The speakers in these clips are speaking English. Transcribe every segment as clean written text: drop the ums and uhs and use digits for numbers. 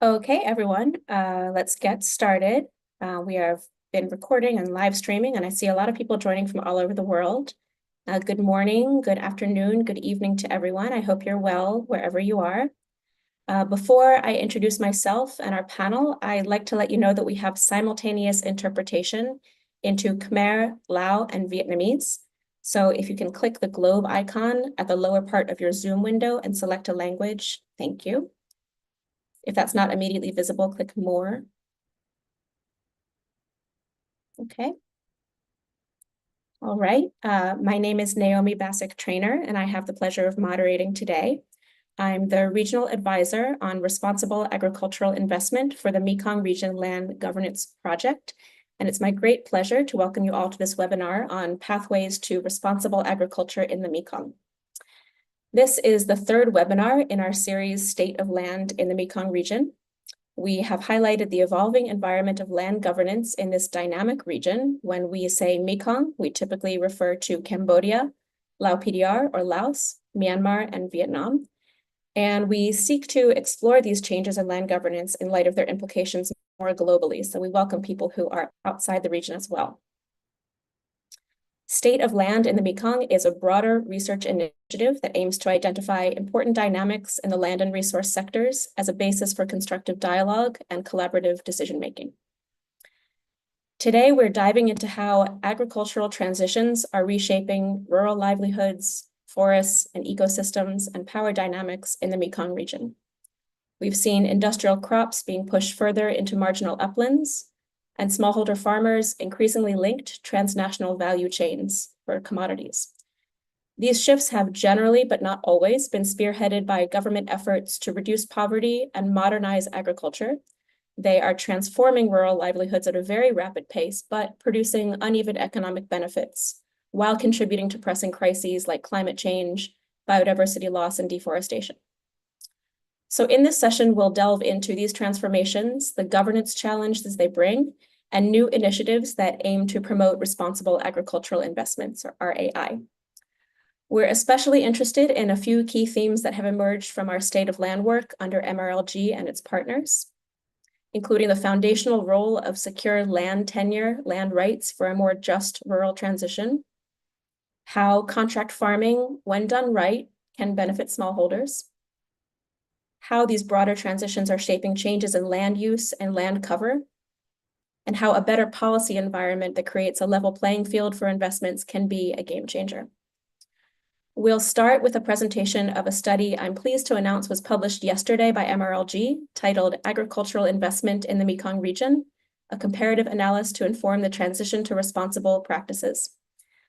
Okay, everyone, let's get started. We have been recording and live streaming, and I see a lot of people joining from all over the world. Good morning, good afternoon, good evening to everyone. I hope you're well wherever you are. Before I introduce myself and our panel, I'd like to let you know that we have simultaneous interpretation into Khmer, Lao, and Vietnamese. So if you can click the globe icon at the lower part of your Zoom window and select a language, thank you. If that's not immediately visible, click more. Okay. All right. My name is Naomi Basik Treanor, and I have the pleasure of moderating today. I'm the Regional Advisor on Responsible Agricultural Investment for the Mekong Region Land Governance Project, and it's my great pleasure to welcome you all to this webinar on pathways to responsible agriculture in the Mekong. This is the third webinar in our series, State of Land in the Mekong Region. We have highlighted the evolving environment of land governance in this dynamic region. When we say Mekong, we typically refer to Cambodia, Lao PDR or Laos, Myanmar, and Vietnam. And we seek to explore these changes in land governance in light of their implications more globally. So we welcome people who are outside the region as well. State of Land in the Mekong is a broader research initiative that aims to identify important dynamics in the land and resource sectors as a basis for constructive dialogue and collaborative decision-making. Today, we're diving into how agricultural transitions are reshaping rural livelihoods, forests, and ecosystems and power dynamics in the Mekong region. We've seen industrial crops being pushed further into marginal uplands, and smallholder farmers increasingly linked transnational value chains for commodities. These shifts have generally, but not always, been spearheaded by government efforts to reduce poverty and modernize agriculture. They are transforming rural livelihoods at a very rapid pace, but producing uneven economic benefits while contributing to pressing crises like climate change, biodiversity loss, and deforestation. So in this session, we'll delve into these transformations, the governance challenges they bring, and new initiatives that aim to promote responsible agricultural investments, or RAI. We're especially interested in a few key themes that have emerged from our State of Land work under MRLG and its partners, including the foundational role of secure land tenure, land rights for a more just rural transition, how contract farming, when done right, can benefit smallholders, how these broader transitions are shaping changes in land use and land cover, and how a better policy environment that creates a level playing field for investments can be a game changer. We'll start with a presentation of a study I'm pleased to announce was published yesterday by MRLG, titled Agricultural Investment in the Mekong Region, a comparative analysis to inform the transition to responsible practices.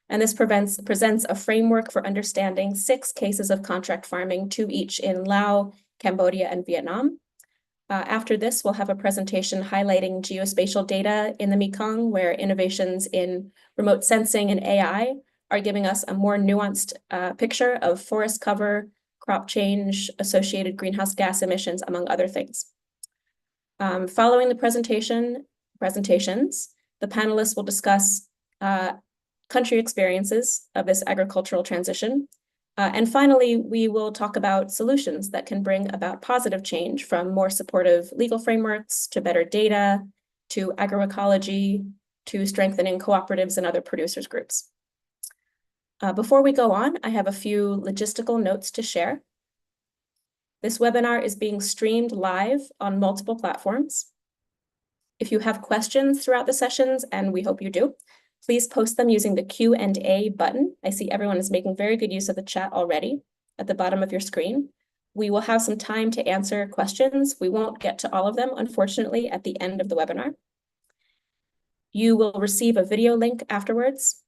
And this presents a framework for understanding 6 cases of contract farming, 2 each in Laos, Cambodia, and Vietnam. After this, we'll have a presentation highlighting geospatial data in the Mekong, where innovations in remote sensing and AI are giving us a more nuanced picture of forest cover, crop change, associated greenhouse gas emissions, among other things. Following the presentations, the panelists will discuss country experiences of this agricultural transition. And finally, we will talk about solutions that can bring about positive change, from more supportive legal frameworks to better data, to agroecology, to strengthening cooperatives and other producers groups. Before we go on, I have a few logistical notes to share. This webinar is being streamed live on multiple platforms. If you have questions throughout the sessions, and we hope you do, please post them using the Q&A button. I see everyone is making very good use of the chat already at the bottom of your screen. We will have some time to answer questions. We won't get to all of them, unfortunately, at the end of the webinar. You will receive a video link afterwards,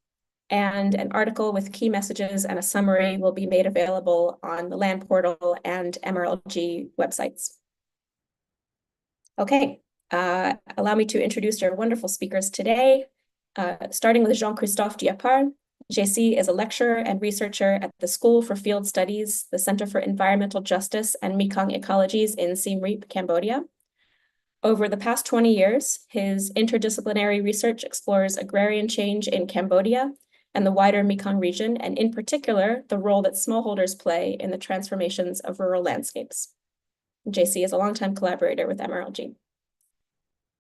and an article with key messages and a summary will be made available on the Land Portal and MRLG websites. Okay, allow me to introduce our wonderful speakers today. Starting with Jean-Christophe Diepart. JC is a lecturer and researcher at the School for Field Studies, the Center for Environmental Justice and Mekong Ecologies in Siem Reap, Cambodia. Over the past 20 years, his interdisciplinary research explores agrarian change in Cambodia and the wider Mekong region, and in particular, the role that smallholders play in the transformations of rural landscapes. JC is a longtime collaborator with MRLG.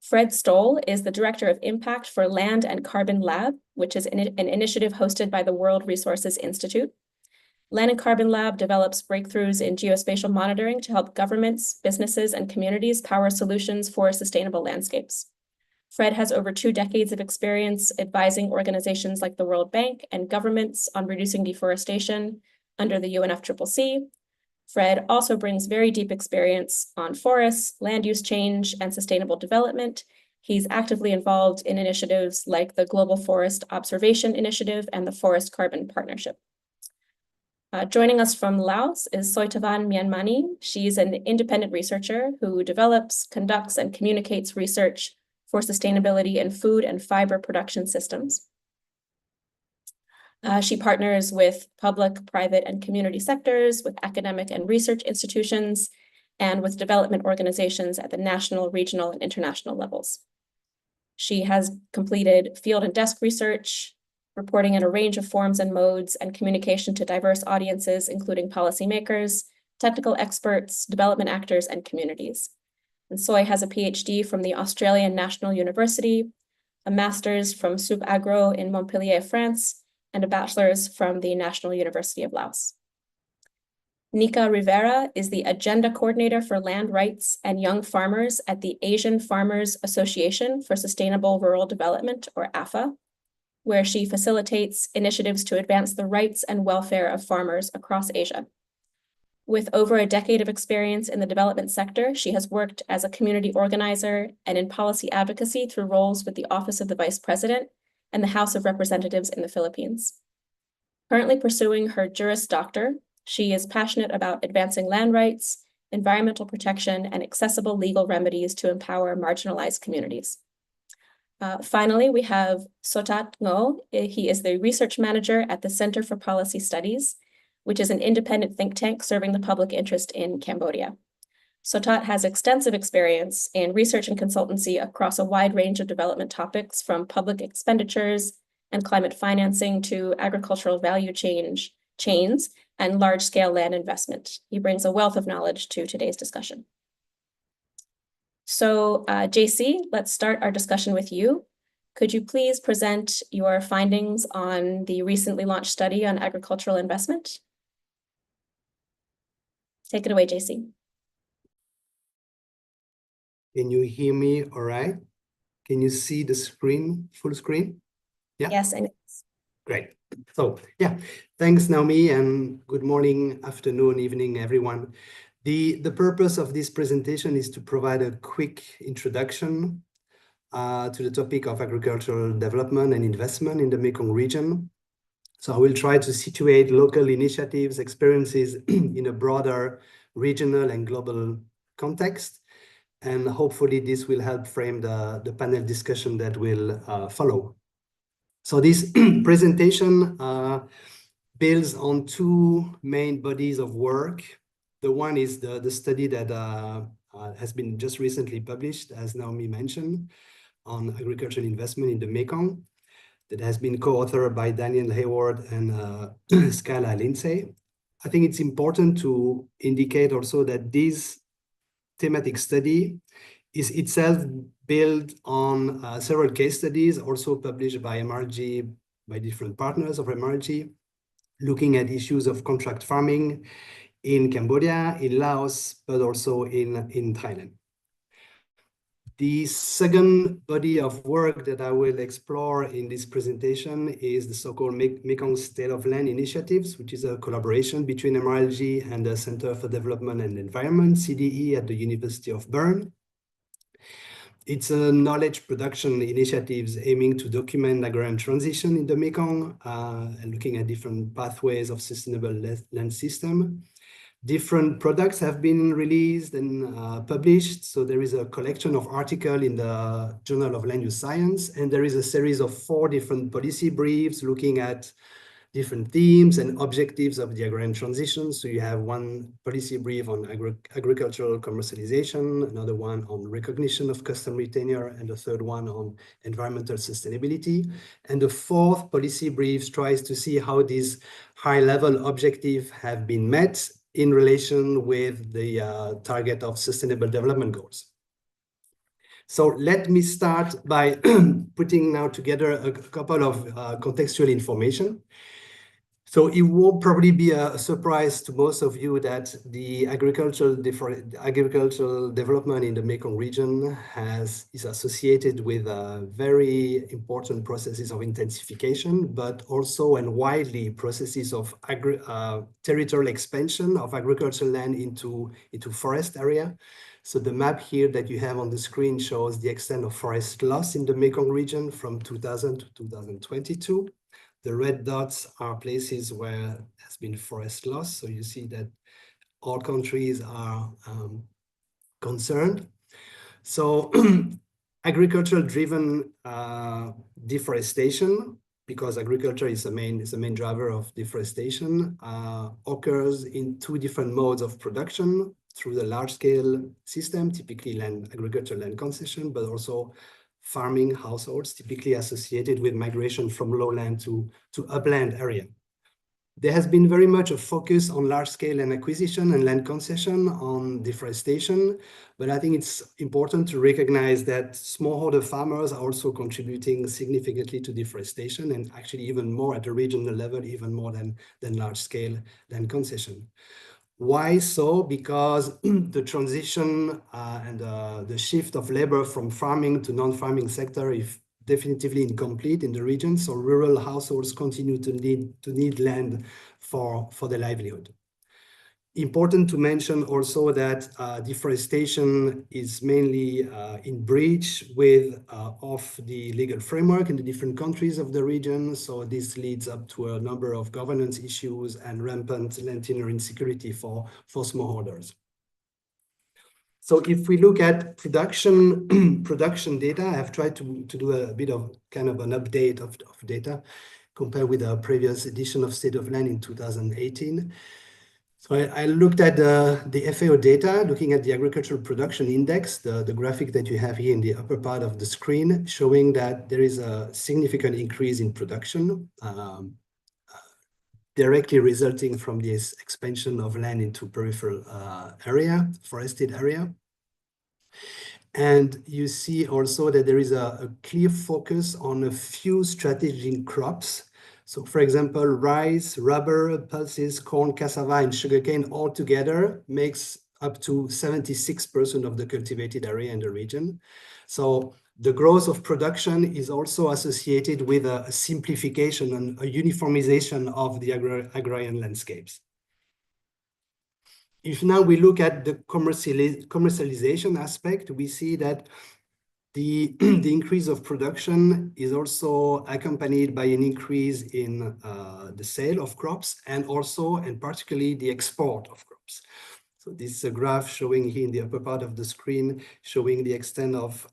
Fred Stolle is the Director of Impact for Land and Carbon Lab, which is an initiative hosted by the World Resources Institute. Land and Carbon Lab develops breakthroughs in geospatial monitoring to help governments, businesses, and communities power solutions for sustainable landscapes. Fred has over 2 decades of experience advising organizations like the World Bank and governments on reducing deforestation under the UNFCCC. Fred also brings very deep experience on forests, land use change, and sustainable development. He's actively involved in initiatives like the Global Forest Observation Initiative and the Forest Carbon Partnership. Joining us from Laos is Soytavanh Mienmany. She's an independent researcher who develops, conducts, and communicates research for sustainability in food and fiber production systems. She partners with public, private, and community sectors, with academic and research institutions, and with development organizations at the national, regional, and international levels. She has completed field and desk research, reporting in a range of forms and modes, and communication to diverse audiences, including policymakers, technical experts, development actors, and communities. And Soy has a PhD from the Australian National University, a master's from Sup Agro in Montpellier, France, and a bachelor's from the National University of Laos. Nikka Rivera is the agenda coordinator for land rights and young farmers at the Asian Farmers Association for Sustainable Rural Development, or AFA, where she facilitates initiatives to advance the rights and welfare of farmers across Asia. With over a decade of experience in the development sector, she has worked as a community organizer and in policy advocacy through roles with the Office of the Vice President and the House of Representatives in the Philippines. Currently pursuing her Juris Doctor, she is passionate about advancing land rights, environmental protection, and accessible legal remedies to empower marginalized communities. Finally, we have Sotat Ngo. He is the research manager at the Center for Policy Studies, which is an independent think tank serving the public interest in Cambodia. Sotat has extensive experience in research and consultancy across a wide range of development topics, from public expenditures and climate financing to agricultural value chains and large-scale land investment. He brings a wealth of knowledge to today's discussion. So, JC, let's start our discussion with you. Could you please present your findings on the recently launched study on agricultural investment? Take it away, JC. Can you hear me all right? Can you see the screen, full screen? Yeah? Yes. And great. So, yeah, thanks, Naomi, and good morning, afternoon, evening, everyone. The purpose of this presentation is to provide a quick introduction to the topic of agricultural development and investment in the Mekong region. So I will try to situate local initiatives, experiences in a broader regional and global context. And hopefully this will help frame the panel discussion that will follow. So this presentation builds on 2 main bodies of work. The one is the study that has been just recently published, as Naomi mentioned, on agricultural investment in the Mekong, that has been co-authored by Daniel Hayward and Skylar Lindsay. I think it's important to indicate also that this thematic study is itself built on several case studies also published by MRLG, by different partners of MRLG, looking at issues of contract farming in Cambodia, in Laos, but also in Thailand. The second body of work that I will explore in this presentation is the so-called Mekong State of Land Initiatives, which is a collaboration between MRLG and the Center for Development and Environment, CDE, at the University of Bern. It's a knowledge production initiatives aiming to document agrarian transition in the Mekong and looking at different pathways of sustainable land system. Different products have been released and published. So there is a collection of articles in the Journal of Land Use Science, and there is a series of 4 different policy briefs looking at different themes and objectives of the agrarian transition. So you have one policy brief on agricultural commercialization, another one on recognition of customary tenure, and the third one on environmental sustainability. And the 4th policy brief tries to see how these high-level objectives have been met in relation with the target of Sustainable Development Goals. So let me start by putting now together a couple of contextual information. So it will probably be a surprise to most of you that the agricultural development in the Mekong region is associated with very important processes of intensification, but also and widely processes of territorial expansion of agricultural land into forest area. So the map here that you have on the screen shows the extent of forest loss in the Mekong region from 2000 to 2022. The red dots are places where there has been forest loss. So you see that all countries are concerned. So agricultural-driven deforestation, because agriculture is the main driver of deforestation, occurs in two different modes of production through the large-scale system, typically agricultural land concession, but also farming households, typically associated with migration from lowland to upland area. There has been very much a focus on large-scale land acquisition and land concession on deforestation, but I think it's important to recognize that smallholder farmers are also contributing significantly to deforestation, and actually even more at the regional level, even more than large-scale land concession. Why so? Because the transition and the shift of labor from farming to non-farming sector is definitively incomplete in the region. So rural households continue to need land for their livelihood. Important to mention also that deforestation is mainly in breach of the legal framework in the different countries of the region. So this leads up to a number of governance issues and rampant land tenure insecurity for smallholders. So if we look at production data, I have tried to do a bit of kind of an update of data compared with a previous edition of State of Land in 2018. So I looked at the FAO data, looking at the agricultural production index, the graphic that you have here in the upper part of the screen, showing that there is a significant increase in production, directly resulting from this expansion of land into peripheral forested area. And you see also that there is a clear focus on a few strategic crops. So for example, rice, rubber, pulses, corn, cassava, and sugarcane all together makes up to 76% of the cultivated area in the region. So the growth of production is also associated with a simplification and a uniformization of the agrarian landscapes. If now we look at the commercialization aspect, we see that the increase of production is also accompanied by an increase in the sale of crops and particularly the export of crops. So this is a graph showing here in the upper part of the screen, showing the extent of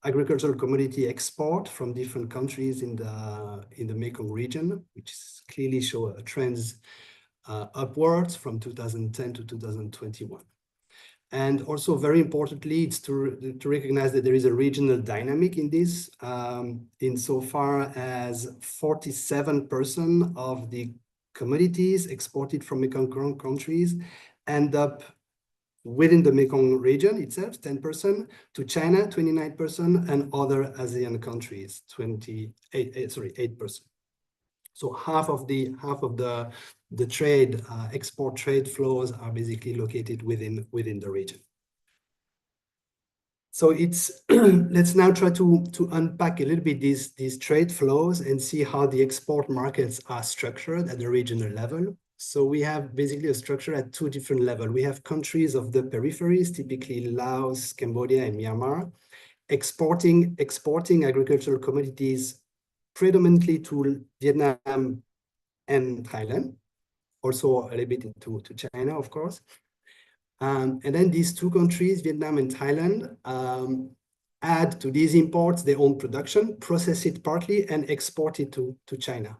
agricultural commodity export from different countries in the Mekong region, which clearly show a trends upwards from 2010 to 2021. And also very importantly, it's to recognize that there is a regional dynamic in this, insofar as 47% of the commodities exported from Mekong countries end up within the Mekong region itself, 10%, to China, 29%, and other ASEAN countries, 8%. So half of the trade, export trade flows are basically located within the region. So it's let's now try to unpack a little bit these trade flows and see how the export markets are structured at the regional level. So we have basically a structure at two different levels. We have countries of the peripheries, typically Laos, Cambodia, and Myanmar, exporting agricultural commodities predominantly to Vietnam and Thailand, also a little bit to China, of course. And then these two countries, Vietnam and Thailand, add to these imports their own production, process it partly, and export it to China.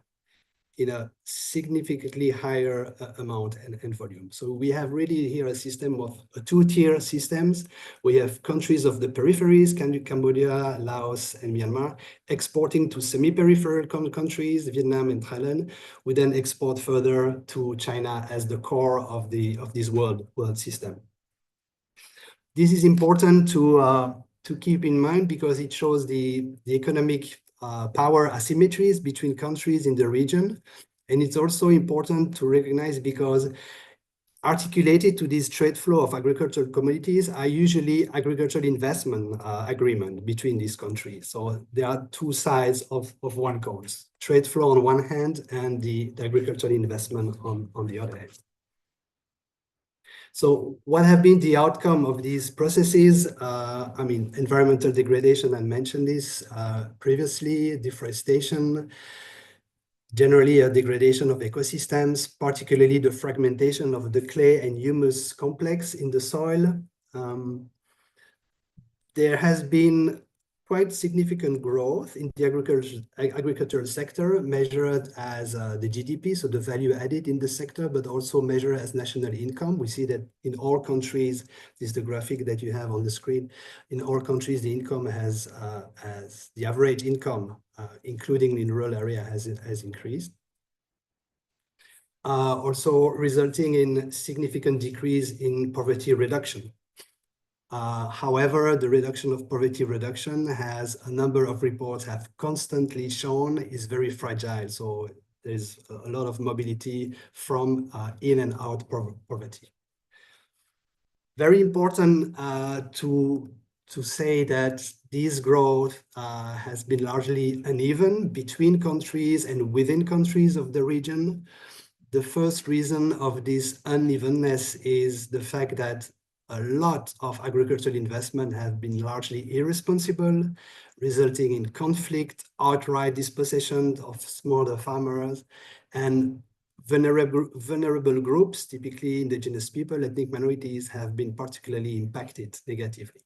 in a significantly higher amount and volume. So we have really here a system of two-tier systems. We have countries of the peripheries, Cambodia, Laos, and Myanmar, exporting to semi-peripheral countries, Vietnam and Thailand. We then export further to China as the core of this world system. This is important to keep in mind because it shows the economic power asymmetries between countries in the region. And it's also important to recognize because articulated to this trade flow of agricultural commodities are usually agricultural investment agreement between these countries. So there are two sides of one coin, trade flow on one hand and the agricultural investment on the other hand. So what have been the outcome of these processes? I mean, environmental degradation, I mentioned this previously, deforestation, generally a degradation of ecosystems, particularly the fragmentation of the clay and humus complex in the soil. There has been quite significant growth in the agricultural sector, measured as the GDP, so the value added in the sector, but also measured as national income. We see that in all countries, this is the graphic that you have on the screen. In all countries, the income has the average income, including in rural area, has increased. Also resulting in significant decrease in poverty reduction. However, the reduction of poverty reduction, has a number of reports have constantly shown, is very fragile. So there's a lot of mobility from in and out poverty. Very important to say that this growth has been largely uneven between countries and within countries of the region. The first reason of this unevenness is the fact that a lot of agricultural investment have been largely irresponsible, resulting in conflict, outright dispossession of smaller farmers, and vulnerable groups, typically indigenous people, ethnic minorities, have been particularly impacted negatively.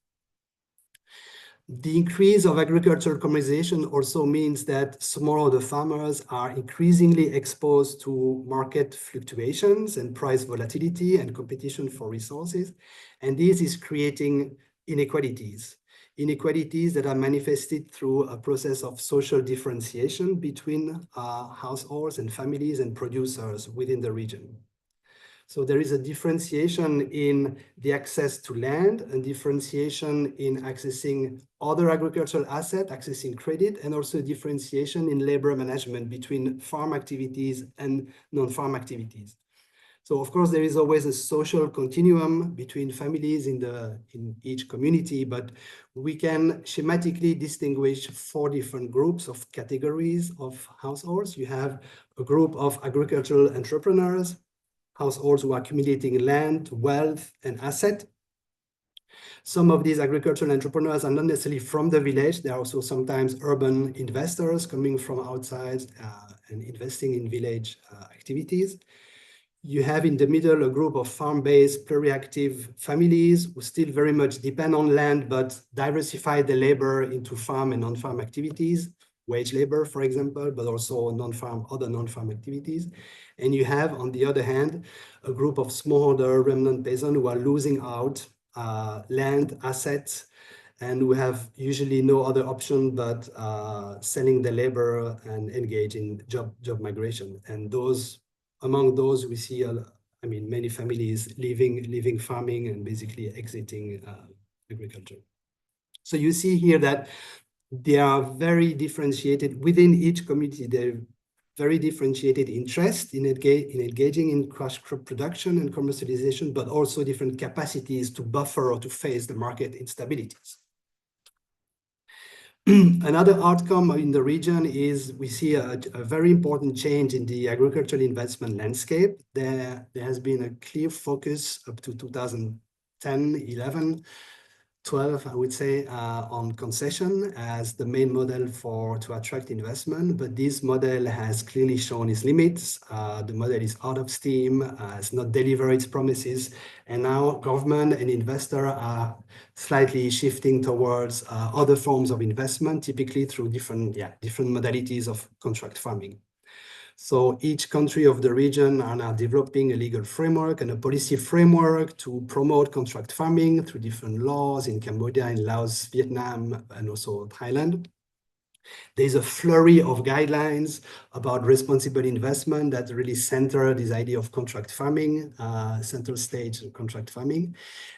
The increase of agricultural commercialization also means that smallholder farmers are increasingly exposed to market fluctuations and price volatility and competition for resources. And this is creating inequalities that are manifested through a process of social differentiation between households and families and producers within the region. So there is a differentiation in the access to land, and differentiation in accessing other agricultural assets, accessing credit, and also differentiation in labor management between farm activities and non-farm activities. So of course, there is always a social continuum between families in each community, but we can schematically distinguish 4 different groups of categories of households. You have a group of agricultural entrepreneurs, households who are accumulating land, wealth, and asset. Some of these agricultural entrepreneurs are not necessarily from the village. They are also sometimes urban investors coming from outside and investing in village activities. You have in the middle a group of farm-based, pluriactive families who still very much depend on land, but diversify the labor into farm and non-farm activities, wage labor, for example, but also other non-farm activities. And you have, on the other hand, a group of smallholder remnant peasants who are losing out land, assets, and who have usually no other option but selling the labor and engage in job migration. And among those, we see, many families leaving farming and basically exiting agriculture. So you see here that they are very differentiated within each community. They're very differentiated interest in engaging in cash crop production and commercialization, but also different capacities to buffer or to face the market instabilities. Another outcome in the region is we see a very important change in the agricultural investment landscape. There has been a clear focus up to 2010, 11, 12, I would say, on concession as the main model to attract investment, but this model has clearly shown its limits. The model is out of steam, has not delivered its promises, and now government and investor are slightly shifting towards other forms of investment, typically through different modalities of contract farming. So each country of the region are now developing a legal framework and a policy framework to promote contract farming through different laws in Cambodia, in Laos, Vietnam, and also Thailand. There's a flurry of guidelines about responsible investment that really center this idea of contract farming, center stage contract farming.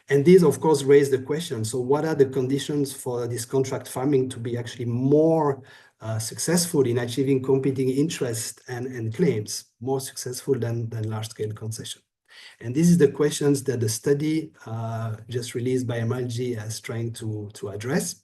And these, of course, raise the question, so what are the conditions for this contract farming to be actually more successful in achieving competing interests and claims, more successful than large-scale concession? And this is the questions that the study just released by MRLG is trying to address.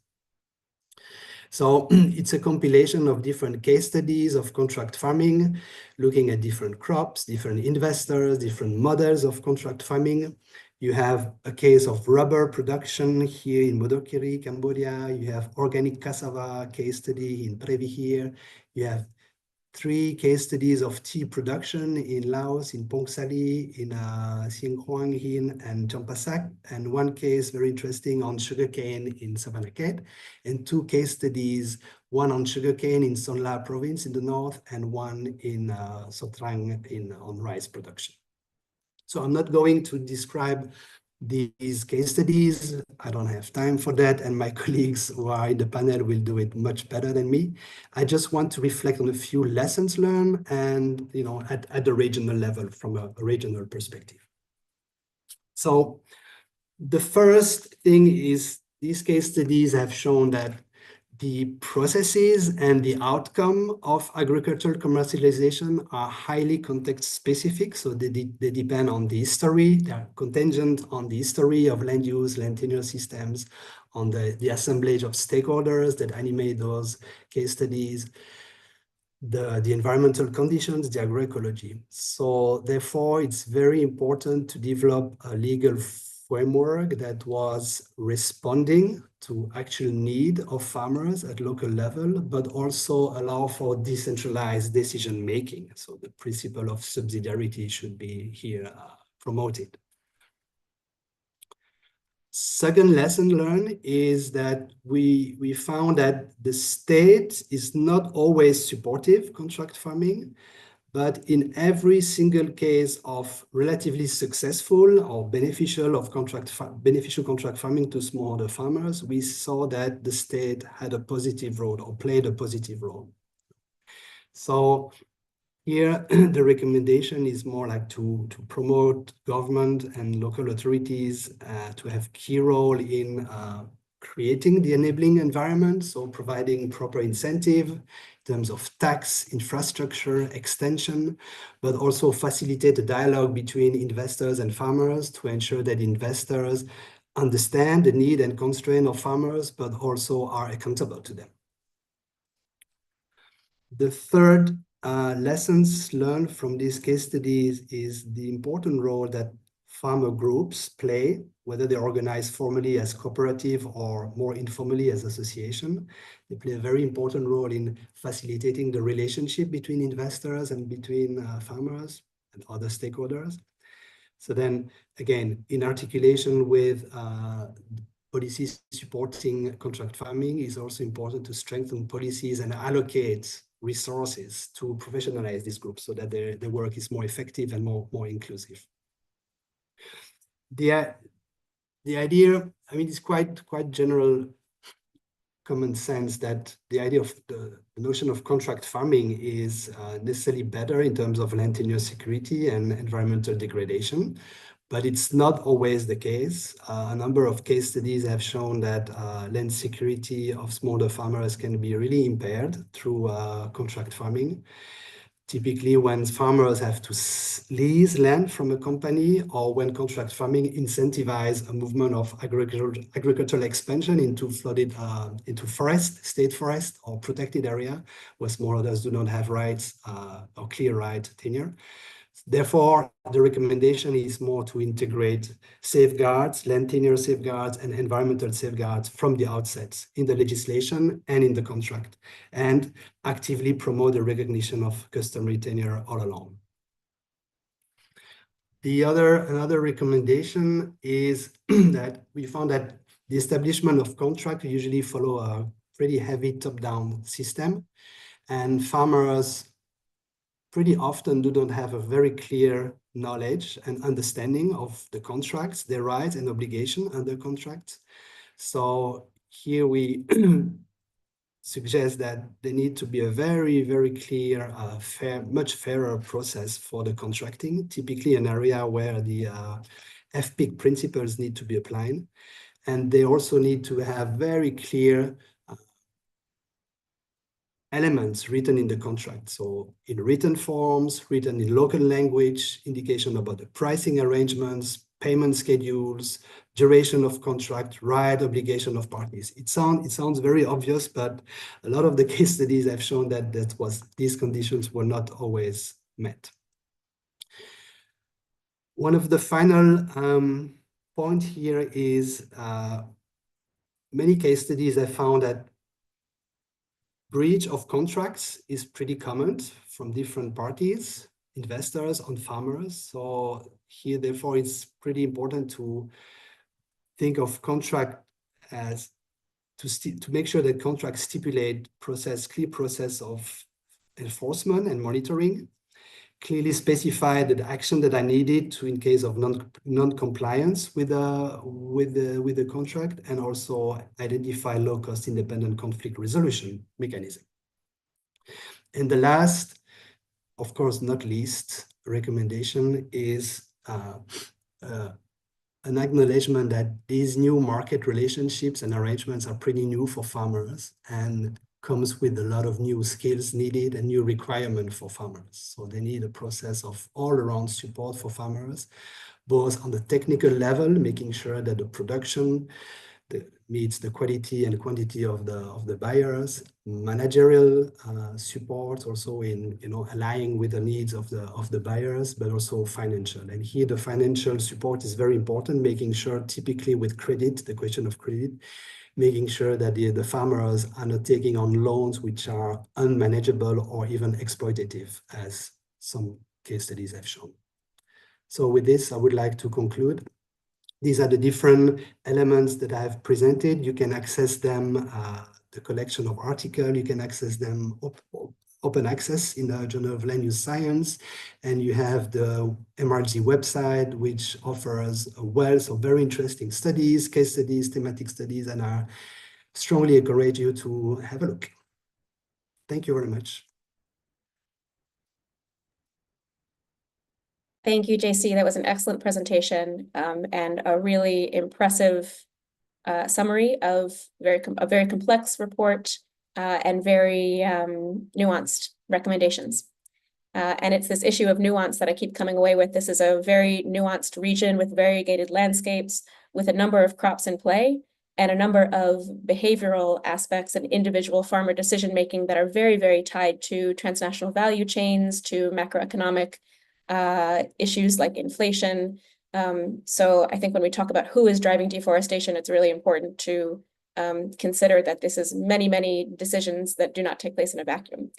So it's a compilation of different case studies of contract farming, looking at different crops, different investors, different models of contract farming. You have a case of rubber production here in Modokiri, Cambodia. You have organic cassava case study in Previ here. You have 3 case studies of tea production in Laos, in Pongsali, in Sieng Hoang Hin, and Champasak, and 1 case very interesting on sugarcane in Savannakhet, and 2 case studies, one on sugarcane in Sonla province in the north, and 1 in Sotrang on rice production. So I'm not going to describe these case studies. I don't have time for that, and my colleagues who are in the panel will do it much better than me. I just want to reflect on a few lessons learned and, you know, at the regional level from a regional perspective. So the first thing is these case studies have shown that the processes and the outcome of agricultural commercialization are highly context specific. So they depend on the history, they are contingent on the history of land use, land tenure systems, on the assemblage of stakeholders that animate those case studies, the environmental conditions, the agroecology. So therefore, it's very important to develop a legal framework that was responding to actual need of farmers at local level, but also allow for decentralized decision making. So the principle of subsidiarity should be here promoted. Second lesson learned is that we found that the state is not always supportive contract farming, but in every single case of relatively successful or beneficial contract farming to smallholder farmers, we saw that the state had a positive role or played a positive role. So here, the recommendation is more like to promote government and local authorities to have key role in creating the enabling environment, so providing proper incentive in terms of tax, infrastructure, extension, but also facilitate a dialogue between investors and farmers to ensure that investors understand the need and constraint of farmers, but also are accountable to them. The third lessons learned from these case studies is the important role that farmer groups play, whether they organize formally as cooperative or more informally as association. They play a very important role in facilitating the relationship between investors and between farmers and other stakeholders. So then, again, in articulation with policies supporting contract farming, is also important to strengthen policies and allocate resources to professionalize this group so that their work is more effective and more inclusive. The idea, I mean, it's quite general common sense that the idea of the notion of contract farming is necessarily better in terms of land tenure security and environmental degradation, but it's not always the case. A number of case studies have shown that land security of smallholder farmers can be really impaired through contract farming. Typically, when farmers have to lease land from a company, or when contract farming incentivize a movement of agricultural expansion into flooded, into forest, state forest, or protected area, where smallholders do not have rights or clear right tenure. Therefore, the recommendation is more to integrate safeguards, land tenure safeguards, and environmental safeguards from the outset in the legislation and in the contract, and actively promote the recognition of customary tenure all along. Another recommendation is that we found that the establishment of contract usually follow a pretty heavy top-down system, and farmers pretty often don't have a very clear knowledge and understanding of the contracts, their rights and obligation under contracts. So here we suggest that there need to be a very, very clear, much fairer process for the contracting, typically an area where the FPIC principles need to be applied. And they also need to have very clear elements written in the contract. So in written forms, written in local language, indication about the pricing arrangements, payment schedules, duration of contract, right, obligation of parties. It sounds very obvious, but a lot of the case studies have shown that these conditions were not always met. One of the final point here is many case studies have found that breach of contracts is pretty common from different parties, investors and farmers. So here, therefore, it's pretty important to think of contract as to make sure that contracts stipulate clear process of enforcement and monitoring, clearly specify the action that I needed to in case of non-compliance with the contract, and also identify low-cost independent conflict resolution mechanism. And the last, of course, not least, recommendation is an acknowledgement that these new market relationships and arrangements are pretty new for farmers and comes with a lot of new skills needed and new requirements for farmers. So they need a process of all-around support for farmers, both on the technical level, making sure that the production meets the quality and quantity of the buyers, managerial support also in aligning with the needs of the buyers, but also financial. And here the financial support is very important, making sure typically with credit, the question of credit, making sure that the farmers are not taking on loans which are unmanageable or even exploitative, as some case studies have shown. So with this, I would like to conclude. These are the different elements that I've presented. You can access them, the collection of articles, you can access them open access in the Journal of Land Use Science. And you have the MRLG website, which offers a wealth of very interesting studies, case studies, thematic studies, and I strongly encourage you to have a look. Thank you very much. Thank you, JC. That was an excellent presentation and a really impressive summary of a very complex report and very nuanced recommendations. And it's this issue of nuance that I keep coming away with. This is a very nuanced region with variegated landscapes, with a number of crops in play, and a number of behavioral aspects and individual farmer decision-making that are very, very tied to transnational value chains, to macroeconomic issues like inflation. So I think when we talk about who is driving deforestation, it's really important to consider that this is many, many decisions that do not take place in a vacuum.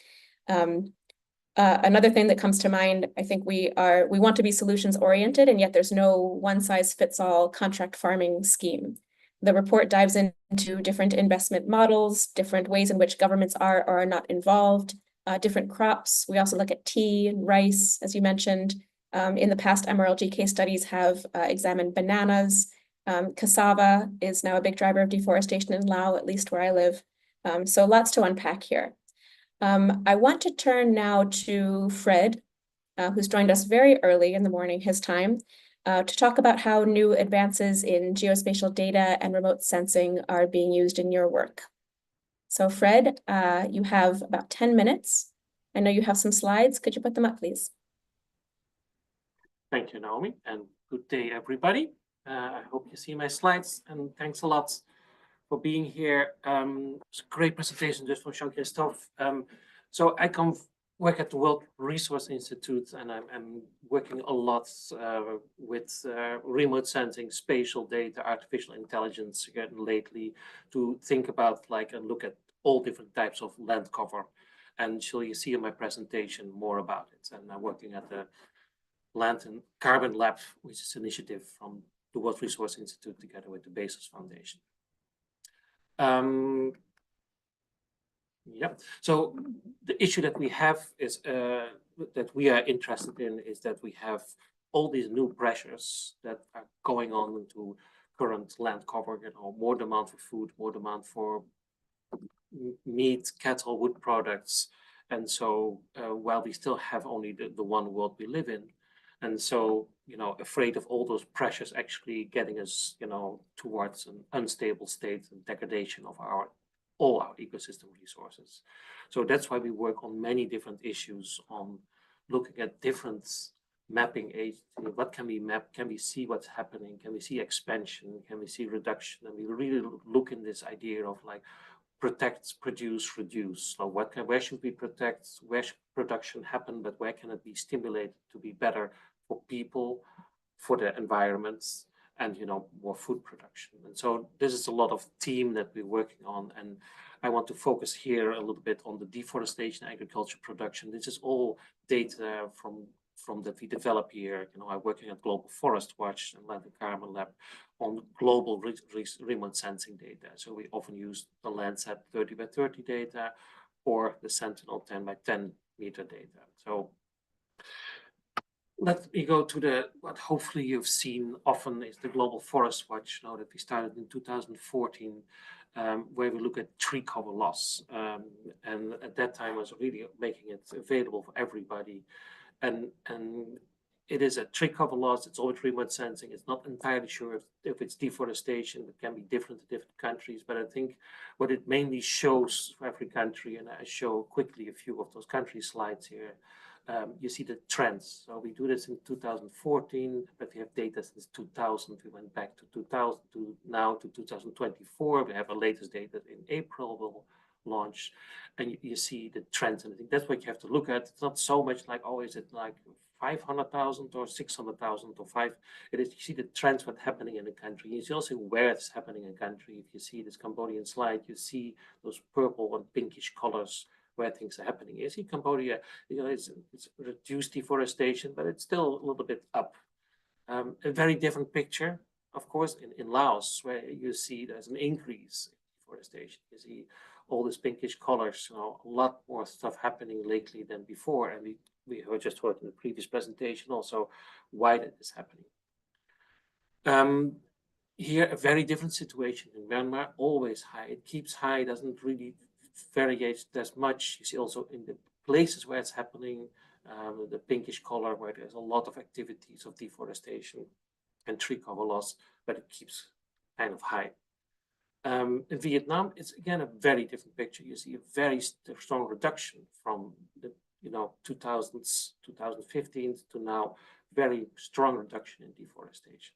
Another thing that comes to mind, I think we want to be solutions oriented, and yet there's no one size fits all contract farming scheme. The report dives into different investment models, different ways in which governments are or are not involved, different crops. We also look at tea and rice, as you mentioned. In the past, MRLG case studies have examined bananas. Cassava is now a big driver of deforestation in Laos, at least where I live. So lots to unpack here. I want to turn now to Fred, who's joined us very early in the morning, his time, to talk about how new advances in geospatial data and remote sensing are being used in your work. So Fred, you have about 10 minutes. I know you have some slides. Could you put them up, please? Thank you, Naomi, and good day, everybody. I hope you see my slides, and thanks a lot for being here. It's a great presentation just from Jean-Christophe. So I work at the World Resource Institute, and I'm working a lot with remote sensing, spatial data, artificial intelligence lately, to think about and look at all different types of land cover. And you see in my presentation more about it. And I'm working at the Land and Carbon Lab, which is an initiative from the World Resource Institute together with the Basik Foundation. Yep. So the issue that we have is that we are interested in is that we have all these new pressures that are going on into current land cover, more demand for food, more demand for meat, cattle, wood products. And so while we still have only the one world we live in, and so, afraid of all those pressures actually getting us, towards an unstable state and degradation of all our ecosystem resources. So that's why we work on many different issues on looking at different mapping aids. What can we map? Can we see what's happening? Can we see expansion? Can we see reduction? And we really look in this idea of like protect, produce, reduce. So where should we protect? Where should production happen? But where can it be stimulated to be better for people, for the environments, and more food production? And so this is a lot of team that we're working on, and I want to focus here a little bit on the deforestation, agriculture production. This is all data from that we develop here. I'm working at Global Forest Watch and Land Carbon Lab on global remote sensing data. So we often use the Landsat 30 by 30 data or the Sentinel 10 by 10 meter data. So let me go to what hopefully you've seen often is the Global Forest Watch, that we started in 2014, where we look at tree cover loss. And at that time, I was really making it available for everybody. And it is a tree cover loss. It's always remote sensing. It's not entirely sure if it's deforestation. It can be different in different countries. But I think what it mainly shows for every country, and I show quickly a few of those country slides here, you see the trends. So we do this in 2014, but we have data since 2000. We went back to 2000 to now to 2024. We have our latest data in April. We'll launch, and you see the trends. And I think that's what you have to look at. It's not so much like, oh, is it like 500,000 or 600,000 or 5? It is, you see the trends, what's happening in the country. You see also where it's happening in the country. If you see this Cambodian slide, you see those purple and pinkish colors where things are happening. You see Cambodia, it's reduced deforestation, but it's still a little bit up. A very different picture, of course, in Laos, where you see there's an increase in deforestation. You see all these pinkish colors, a lot more stuff happening lately than before. And we just heard in the previous presentation also why that is happening. Here, a very different situation in Myanmar, always high. It keeps high, doesn't really variate as much. You see also in the places where it's happening, the pinkish color, where there's a lot of activities of deforestation and tree cover loss, but it keeps kind of high. In Vietnam, it's again a very different picture. You see a very strong reduction from the 2000s, 2015 to now, very strong reduction in deforestation.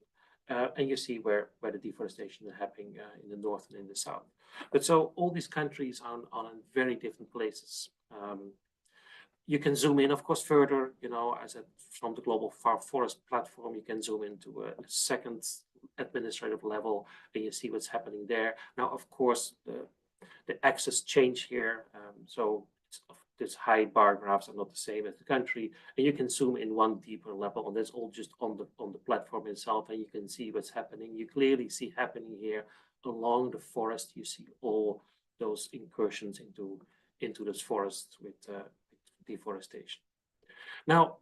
And you see where the deforestation is happening in the north and in the south. But so all these countries are on very different places. You can zoom in, of course, further, as from the Global Forest platform, you can zoom into a second administrative level and you see what's happening there. Now, of course, the axis change here. So this high bar graphs are not the same as the country, and you can zoom in one deeper level, and that's all just on the platform itself, and you can see what's happening. You clearly see happening here along the forest. You see all those incursions into this forest with deforestation. Now,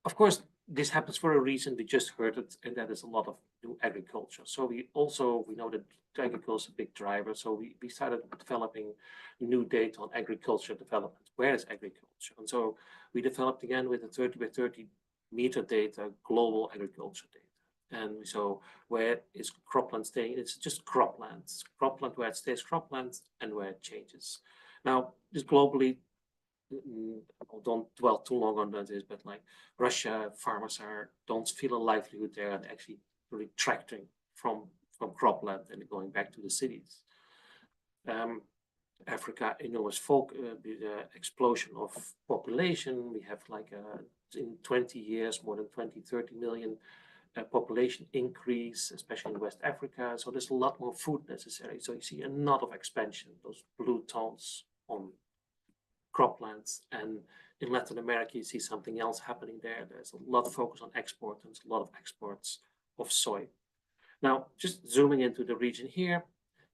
of course, this happens for a reason. We just heard it, and that is a lot of new agriculture. So we know that agriculture is a big driver. So we started developing new data on agriculture development. Where is agriculture? And so we developed again with the 30 by 30 meter data, global agriculture data. And so where is cropland staying? It's just croplands. Cropland where it stays cropland and where it changes. Now, this globally, don't dwell too long on this, but like Russia, farmers don't feel a livelihood there and actually retracting from cropland and going back to the cities. Africa, enormous the explosion of population. We have like in 20 years, more than 30 million population increase, especially in West Africa. So there's a lot more food necessary. So you see a lot of expansion, those blue tones on croplands. And in Latin America, you see something else happening there. There's a lot of focus on export, and a lot of exports of soy. Now, just zooming into the region here,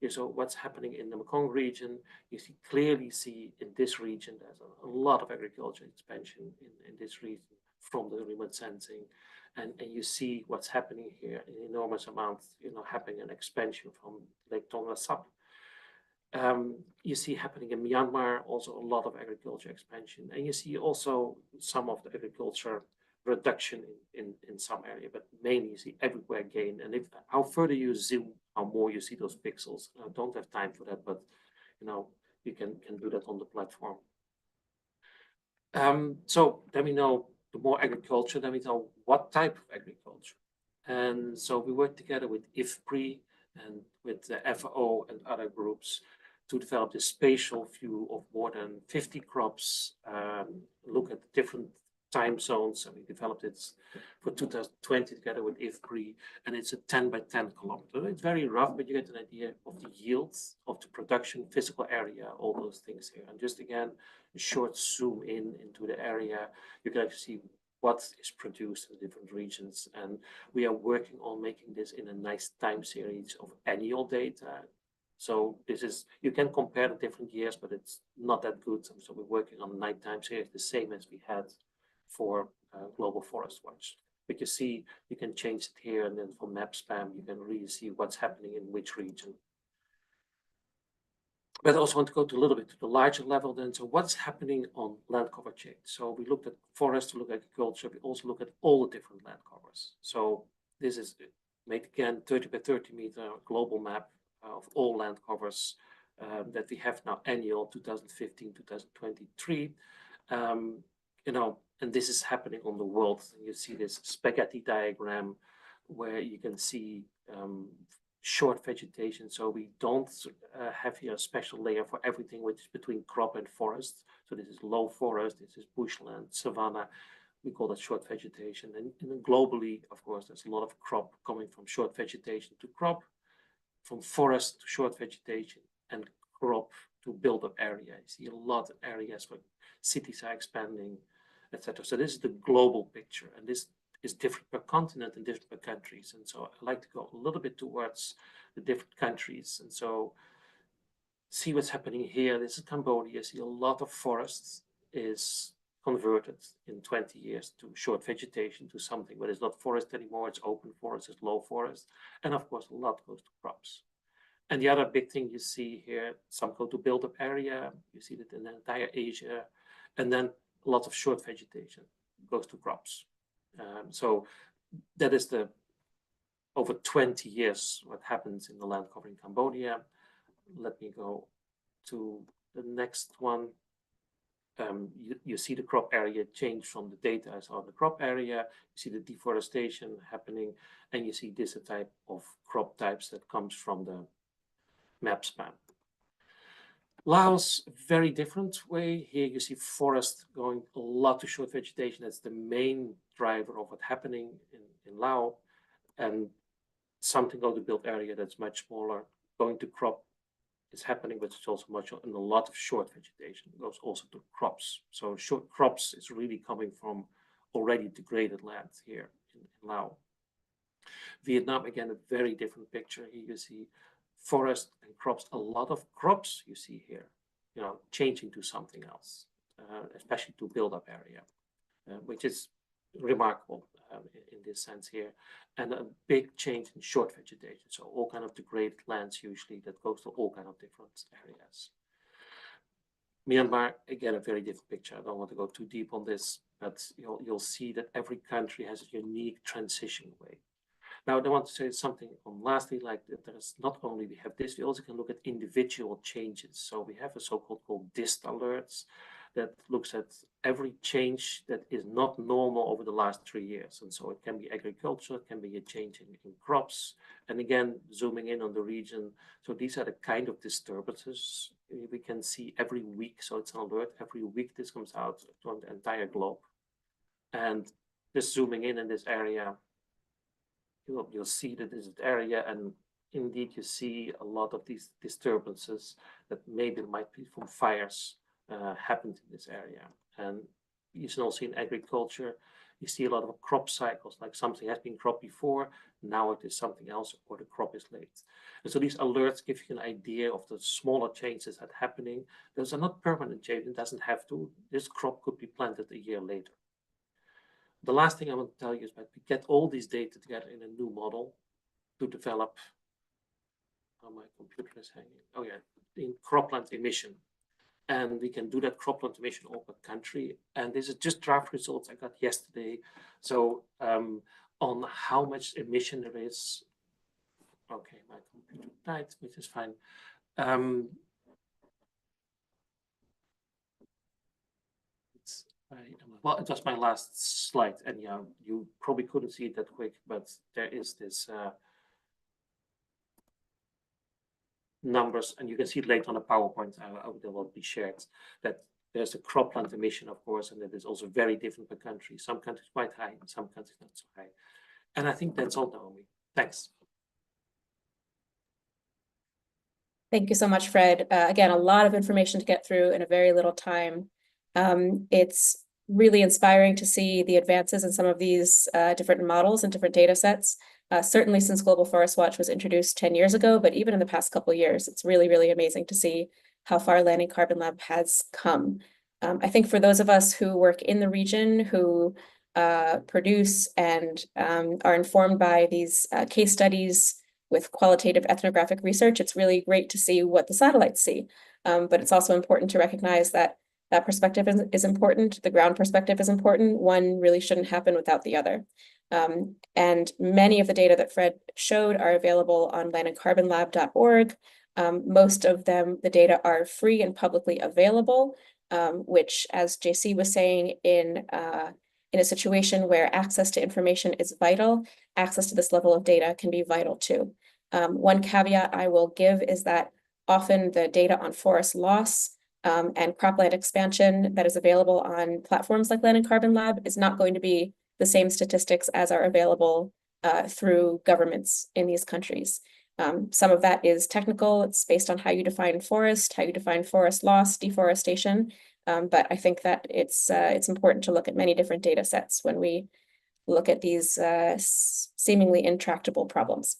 So what's happening in the Mekong region, you clearly see in this region, there's a lot of agriculture expansion in this region from the remote sensing. And you see what's happening here, an enormous amount, happening an expansion from Lake Tonga Sap. You see happening in Myanmar, also a lot of agriculture expansion. And you see also some of the agriculture reduction in some area, but mainly you see everywhere gain. And how further you zoom, how more you see those pixels. I don't have time for that, but you can do that on the platform. So then we know the more agriculture, then we know what type of agriculture. And so we work together with IFPRI and with the FAO and other groups to develop this spatial view of more than 50 crops, look at different time zones, and we developed it for 2020 together with IFPRI, and it's a 10 by 10 kilometer. It's very rough, but you get an idea of the yields, of the production, physical area, all those things here. And just again, a short zoom into the area, you can actually see what is produced in different regions. And we are working on making this in a nice time series of annual data. So this is, you can compare the different years, but it's not that good. So we're working on a nighttime series, the same as we had for Global Forest Watch. But you see, you can change it here, and then for map spam, you can really see what's happening in which region. But I also want to go to a little bit to the larger level then. So what's happening on land cover change? So we looked at forest, we look at agriculture, we also look at all the different land covers. So this is made again 30 by 30 meter global map of all land covers that we have now annual 2015, 2023. And this is happening on the world. You see this spaghetti diagram where you can see short vegetation. So we don't have here a special layer for everything which is between crop and forest. So this is low forest, this is bushland, savanna. We call that short vegetation. And globally, of course, there's a lot of crop coming from short vegetation to crop, from forest to short vegetation, and crop to build-up area. You see a lot of areas where cities are expanding, etc. So this is the global picture, and this is different per continent and different per countries. And so I like to go a little bit towards the different countries. And so see what's happening here. This is Cambodia. See a lot of forests is converted in 20 years to short vegetation, to something where it's not forest anymore, it's open forest, it's low forest. And of course, a lot goes to crops. And the other big thing you see here, some go to build-up area. You see that in the entire Asia. And then a lot of short vegetation goes to crops. So that is the over 20 years what happens in the land cover in Cambodia. Let me go to the next one. You see the crop area change from the data as on the crop area. You see the deforestation happening, and you see this type of crop types that comes from the map span. Laos, very different way. Here you see forest going a lot to short vegetation. That's the main driver of what's happening in Laos. And something on the built area that's much smaller, going to crop is happening, but it's also much in a lot of short vegetation. It goes also to crops. So short crops is really coming from already degraded land here in Laos. Vietnam, again, a very different picture. Here you see forest and crops, a lot of crops you see here, changing to something else, especially to build-up area, which is remarkable in this sense here, and a big change in short vegetation. So all kind of degraded lands usually that goes to all kind of different areas. Myanmar, again, a very different picture. I don't want to go too deep on this, but you'll see that every country has a unique transition way. Now, I want to say something on lastly, like that there's not only we have this, we also can look at individual changes. So we have a so-called DIST alerts that looks at every change that is not normal over the last 3 years. And so it can be agriculture, it can be a change in crops. And again, zooming in on the region. So these are the kind of disturbances we can see every week. So it's an alert. Every week this comes out on the entire globe. And just zooming in this area, you'll see that this area, and indeed you see a lot of these disturbances that maybe might be from fires happened in this area. And you can also see in agriculture, you see a lot of crop cycles, like something has been cropped before, now it is something else, or the crop is late. And so these alerts give you an idea of the smaller changes that are happening. Those are not permanent changes, it doesn't have to. This crop could be planted a year later. The last thing I want to tell you is that we get all these data together in a new model to develop. Oh, my computer is hanging. Oh yeah, in cropland emission. And we can do that cropland emission all per country. And this is just draft results I got yesterday. So on how much emission there is. Okay, my computer died, which is fine. Well, it was my last slide, and yeah, you probably couldn't see it that quick, but there is this numbers, and you can see it later on the PowerPoint. That will be shared. That there's a cropland emission, of course, and that is also very different per country. Some countries quite high, and some countries not so high. And I think that's all, Naomi. Thanks. Thank you so much, Fred. Again, a lot of information to get through in a very little time. It's really inspiring to see the advances in some of these different models and different data sets. Certainly since Global Forest Watch was introduced 10 years ago, but even in the past couple of years, it's really, really amazing to see how far Land and Carbon Lab has come. I think for those of us who work in the region, who produce and are informed by these case studies with qualitative ethnographic research, it's really great to see what the satellites see. But it's also important to recognize that that perspective is important. The ground perspective is important. One really shouldn't happen without the other. And many of the data that Fred showed are available on landandcarbonlab.org. Most of them, the data are free and publicly available, which, as JC was saying, in a situation where access to information is vital, access to this level of data can be vital too. One caveat I will give is that often the data on forest loss and cropland expansion that is available on platforms like Land and Carbon Lab is not going to be the same statistics as are available through governments in these countries. Some of that is technical. It's based on how you define forest, how you define forest loss, deforestation. But I think that it's important to look at many different data sets when we look at these seemingly intractable problems.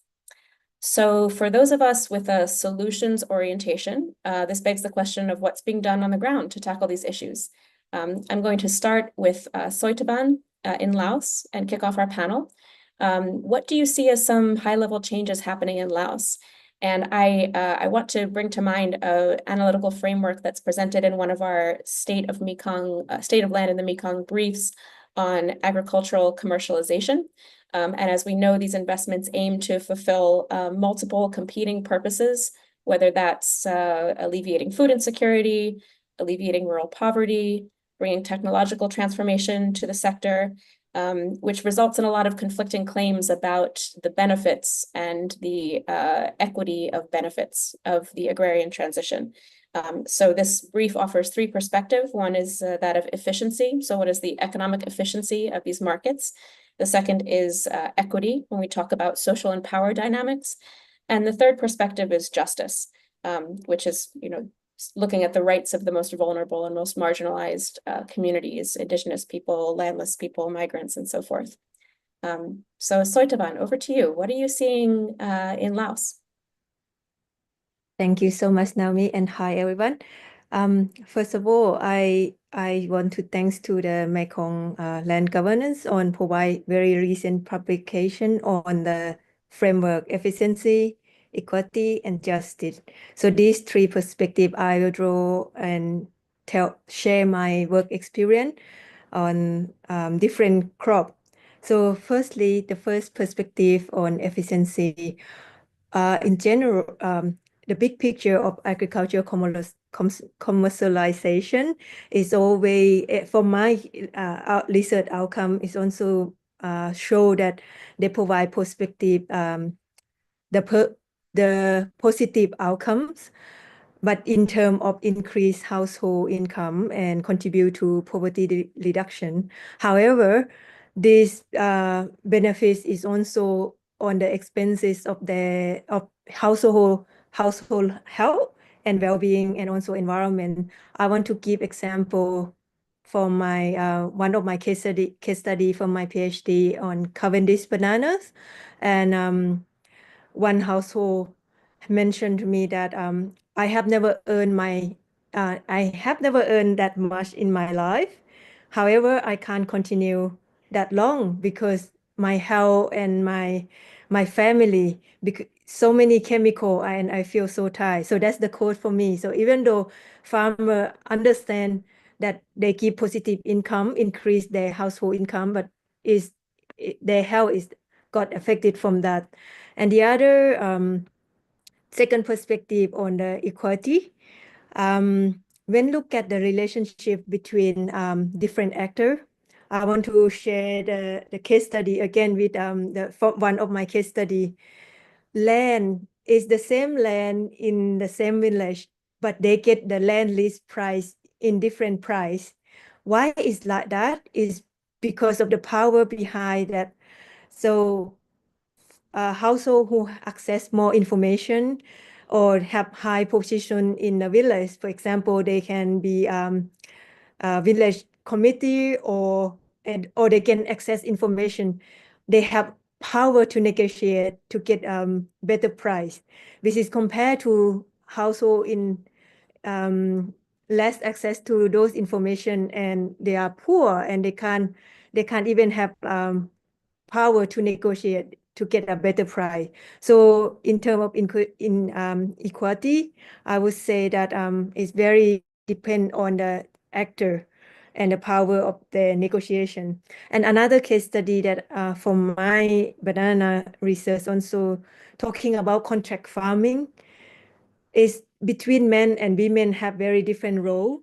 So for those of us with a solutions orientation, this begs the question of what's being done on the ground to tackle these issues. I'm going to start with Soytavanh in Laos and kick off our panel. What do you see as some high-level changes happening in Laos? And I want to bring to mind an analytical framework that's presented in one of our State of Land in the Mekong briefs on agricultural commercialization. And as we know, these investments aim to fulfill multiple competing purposes, whether that's alleviating food insecurity, alleviating rural poverty, bringing technological transformation to the sector, which results in a lot of conflicting claims about the benefits and the equity of benefits of the agrarian transition. So this brief offers three perspectives. One is that of efficiency. So what is the economic efficiency of these markets? The second is equity, when we talk about social and power dynamics. And the third perspective is justice, which is, looking at the rights of the most vulnerable and most marginalized communities, indigenous people, landless people, migrants, and so forth. So Soytavanh, over to you. What are you seeing in Laos? Thank you so much, Naomi, and hi, everyone. First of all, I want to thanks to the Mekong Land Governance on provide very recent publication on the framework efficiency, equity, and justice. So these three perspectives I will draw and share my work experience on different crop. So firstly, the first perspective on efficiency. In general, the big picture of agricultural commercialization is always, for my research outcome, is also show that they provide perspective, the positive outcomes, but in terms of increased household income and contribute to poverty reduction. However, this benefits is also on the expenses of household health and well-being, and also environment. I want to give example for my one of my case study for my PhD on Cavendish bananas, and one household mentioned to me that I have never earned that much in my life. However, I can't continue that long because my health and my family, because so many chemical, and I feel so tired. So that's the code for me. So even though farmer understand that they give positive income, increase their household income, but their health is got affected from that. And the other second perspective on the equality, when look at the relationship between different actors, I want to share the case study again with one of my case study. Land is the same land in the same village, but they get the land lease price in different price. Why is like that? Is because of the power behind that. So household who access more information or have high position in the village, for example, they can be village committee or they can access information. They have power to negotiate to get better price. This is compared to household in less access to those information, and they are poor and they can't even have power to negotiate to get a better price. So in terms of equality, I would say that it's very depend on the actor and the power of the negotiation. And another case study that from my banana research also talking about contract farming is between men and women have very different role.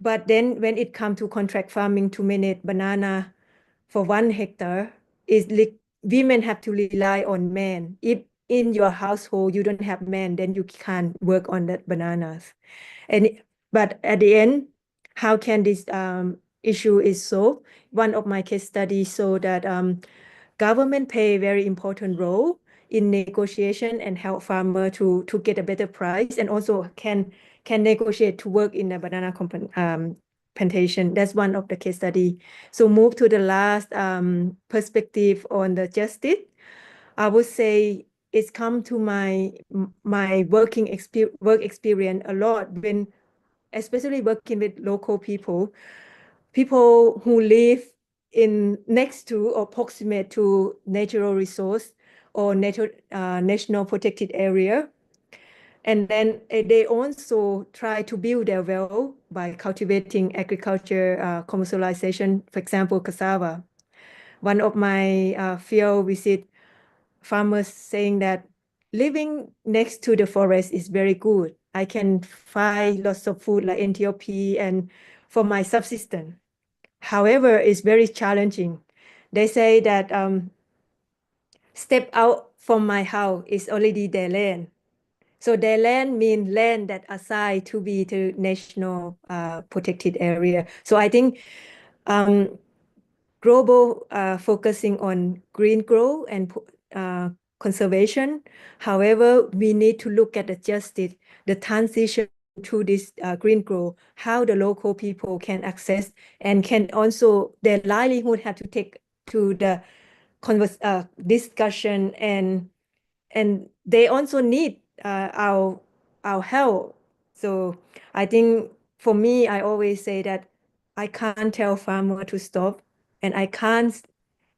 But then when it comes to contract farming to manage banana for 1 hectare, women have to rely on men. If in your household you don't have men, then you can't work on that bananas. But at the end, how can this issue is solved? One of my case studies show that government play a very important role in negotiation and help farmer to get a better price, and also can negotiate to work in a banana plantation. That's one of the case study. So move to the last perspective on the justice. I would say it's come to my work experience a lot, when especially working with local people who live in next to or proximate to natural resource or national protected area. And then they also try to build their wealth by cultivating agriculture commercialization, for example, cassava. One of my field visit, farmers saying that living next to the forest is very good. I can find lots of food like Ethiopia and for my subsistence. However, it's very challenging. They say that step out from my house is already their land. So their land means land that assigned to be to national protected area. So I think global focusing on green growth and conservation. However, we need to look at the justice, the transition to this green growth, how the local people can access and can also their livelihood have to take to the discussion, and they also need our help. So I think for me, I always say that I can't tell farmer to stop, and I can't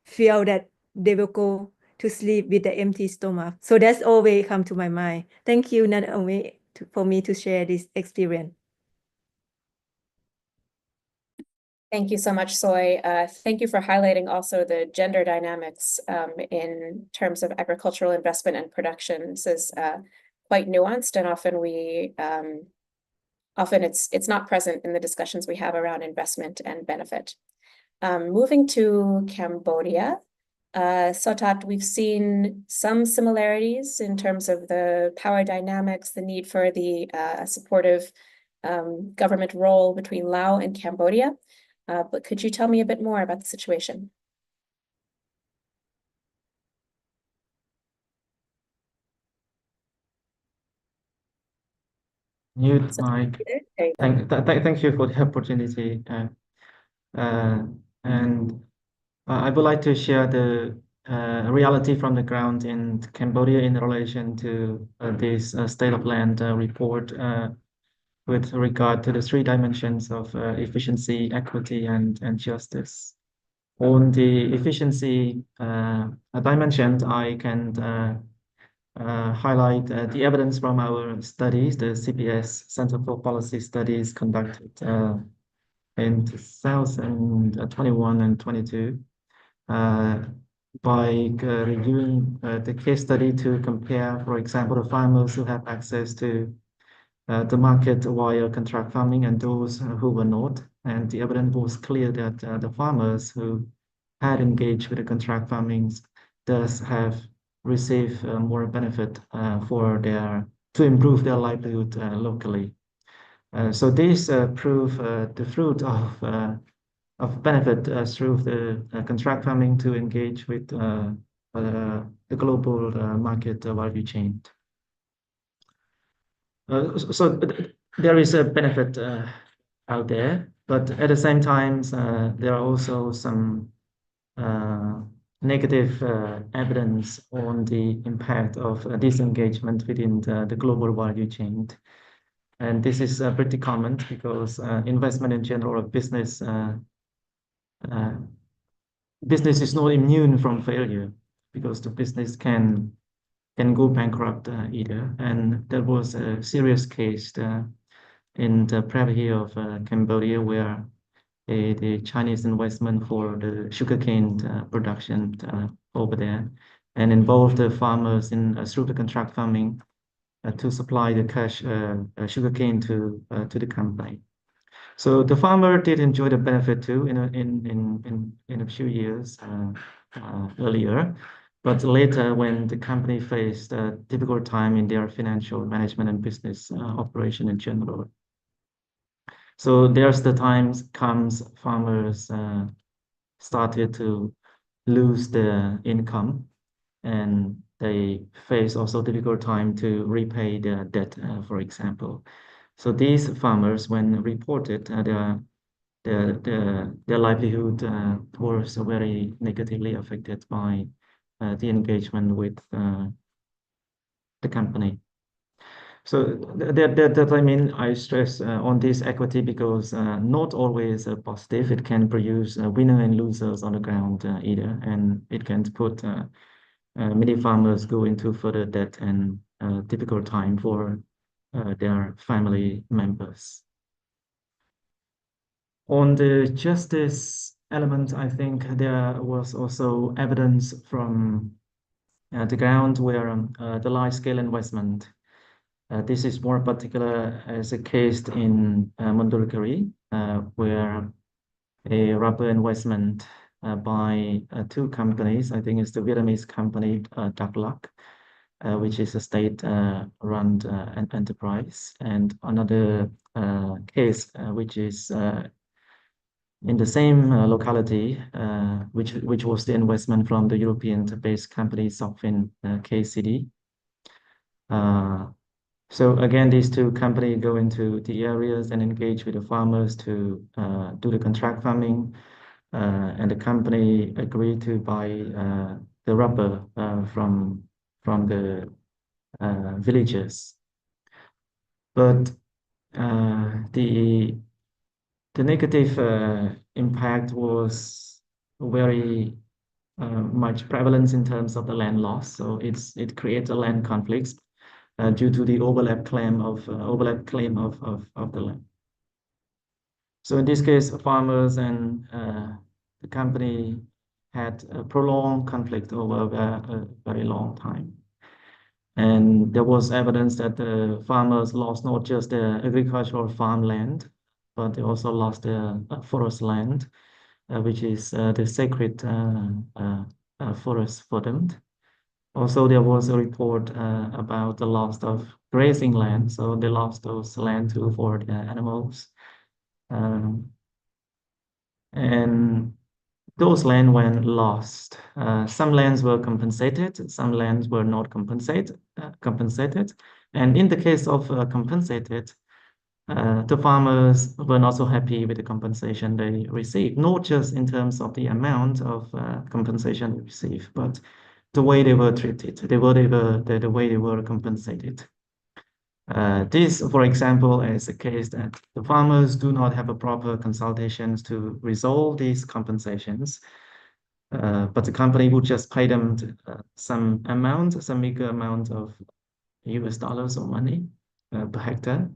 feel that they will go to sleep with the empty stomach. So that's always come to my mind. Thank you, Naomi, for me to share this experience. Thank you so much, Soy. Thank you for highlighting also the gender dynamics in terms of agricultural investment and production. This is quite nuanced, and often it's not present in the discussions we have around investment and benefit. Moving to Cambodia, Sotat, we've seen some similarities in terms of the power dynamics, the need for the supportive government role between Laos and Cambodia. But could you tell me a bit more about the situation? Mute mic. Thank you for the opportunity. And I would like to share the reality from the ground in Cambodia in relation to this state of land report with regard to the three dimensions of efficiency, equity, and justice. On the efficiency dimension, I can highlight the evidence from our studies, the CPS Center for Policy Studies conducted in 2021 and 22 by reviewing the case study to compare, for example, the farmers who have access to the market via contract farming and those who were not. And the evidence was clear that the farmers who had engaged with the contract farming does have received more benefit to improve their livelihood locally. So this prove the fruit of benefit through the contract farming to engage with the global market value chain. So there is a benefit out there, but at the same time, there are also some negative evidence on the impact of disengagement within the global value chain. And this is pretty common because investment in general of business is not immune from failure because the business can go bankrupt either. And there was a serious case in the prairie of Cambodia where the Chinese investment for the sugarcane production over there and involved the farmers in through the contract farming to supply the cash sugarcane to the company. So the farmer did enjoy the benefit too in a few years earlier, but later when the company faced a difficult time in their financial management and business operation in general. So there's the times comes farmers started to lose their income and they face also difficult time to repay their debt, for example. So these farmers, when reported, their livelihood was very negatively affected by the engagement with the company. So that I mean, I stress on this equity because not always positive. It can produce winner and losers on the ground either, and it can put many farmers go into further debt and difficult time for their family members. On the justice element, I think there was also evidence from the ground where the large-scale investment. This is more particular as a case in Mandalukari, where a rubber investment by two companies. I think it's the Vietnamese company Daklak, which is a state-run enterprise, and another case which is in the same locality, which was the investment from the European-based company Softwin KCD. So again, these two companies go into the areas and engage with the farmers to do the contract farming, and the company agreed to buy the rubber from the villagers. But the negative impact was very much prevalence in terms of the land loss. So it creates a land conflicts due to the overlap claim of the land. So in this case, farmers and the company had a prolonged conflict over a very long time. And there was evidence that the farmers lost not just their agricultural farmland, but they also lost their forest land, which is the sacred forest for them. Also, there was a report about the loss of grazing land, so they lost those land too for the animals. And those land when lost, some lands were compensated, some lands were not compensated. And in the case of compensated, the farmers were not so happy with the compensation they received, not just in terms of the amount of compensation they received, but the way they were treated, the way they were compensated. This, for example, is a case that the farmers do not have a proper consultations to resolve these compensations, but the company would just pay them some meager amount of US dollars or money per hectare.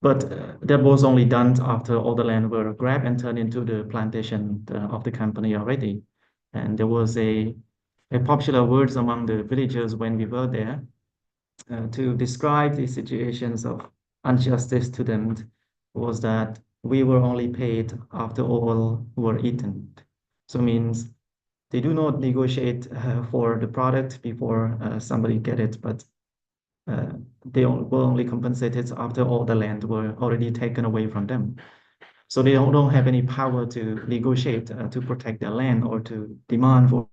But that was only done after all the land were grabbed and turned into the plantation of the company already. And there was a popular words among the villagers when we were there to describe the situations of injustice to them was that we were only paid after all were eaten. So means they do not negotiate for the product before somebody get it, but they were only compensated after all the land were already taken away from them. So they don't have any power to negotiate to protect their land or to demand for.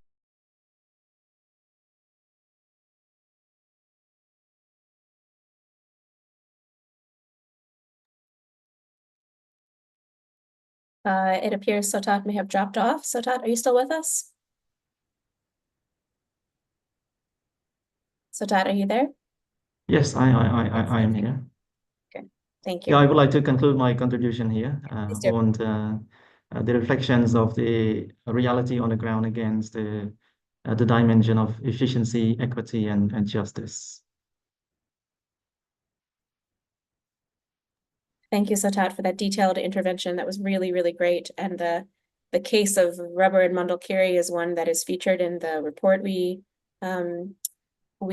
It appears Sotat may have dropped off. Sotat, are you still with us? Sotat, are you there? Yes, I am here. Okay, thank you. Yeah, I would like to conclude my contribution here on the reflections of the reality on the ground against the dimension of efficiency, equity, and justice. Thank you, Sotat, for that detailed intervention. That was really, really great. And the case of rubber and Mandalkiri is one that is featured in the report we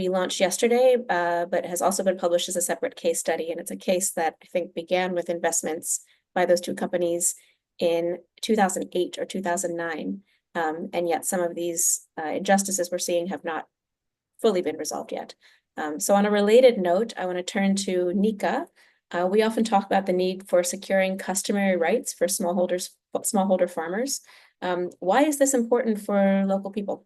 launched yesterday, but has also been published as a separate case study. And it's a case that I think began with investments by those two companies in 2008 or 2009. And yet some of these injustices we're seeing have not fully been resolved yet. So on a related note, I want to turn to Nikka. We often talk about the need for securing customary rights for smallholder farmers. Why is this important for local people?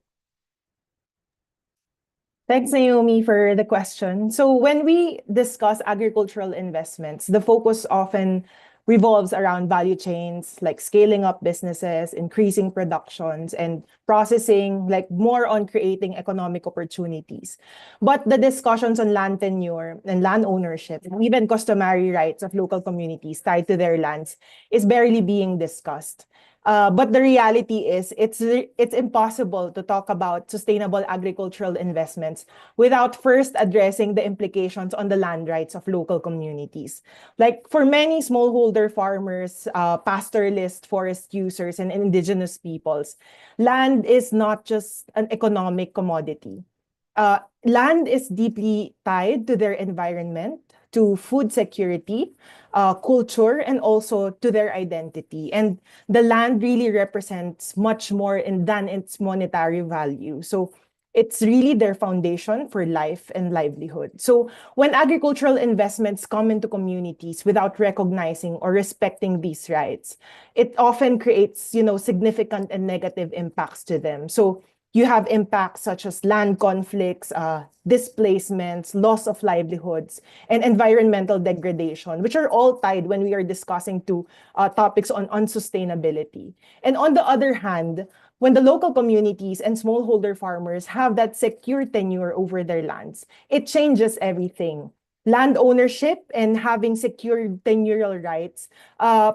Thanks, Naomi, for the question. So when we discuss agricultural investments, the focus often revolves around value chains, like scaling up businesses, increasing productions, and processing, like more on creating economic opportunities. But the discussions on land tenure and land ownership, and even customary rights of local communities tied to their lands, is barely being discussed. But the reality is it's impossible to talk about sustainable agricultural investments without first addressing the implications on the land rights of local communities. Like for many smallholder farmers, pastoralist forest users, and indigenous peoples, land is not just an economic commodity. Land is deeply tied to their environment, to food security, culture, and also to their identity. And the land really represents much more than its monetary value. So it's really their foundation for life and livelihood. So when agricultural investments come into communities without recognizing or respecting these rights, it often creates, significant and negative impacts to them. So you have impacts such as land conflicts, displacements, loss of livelihoods, and environmental degradation, which are all tied when we are discussing topics on unsustainability. And on the other hand, when the local communities and smallholder farmers have that secure tenure over their lands, it changes everything. Land ownership and having secured tenurial rights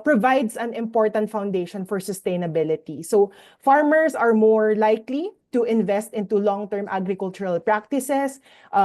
provides an important foundation for sustainability. So farmers are more likely to invest into long-term agricultural practices.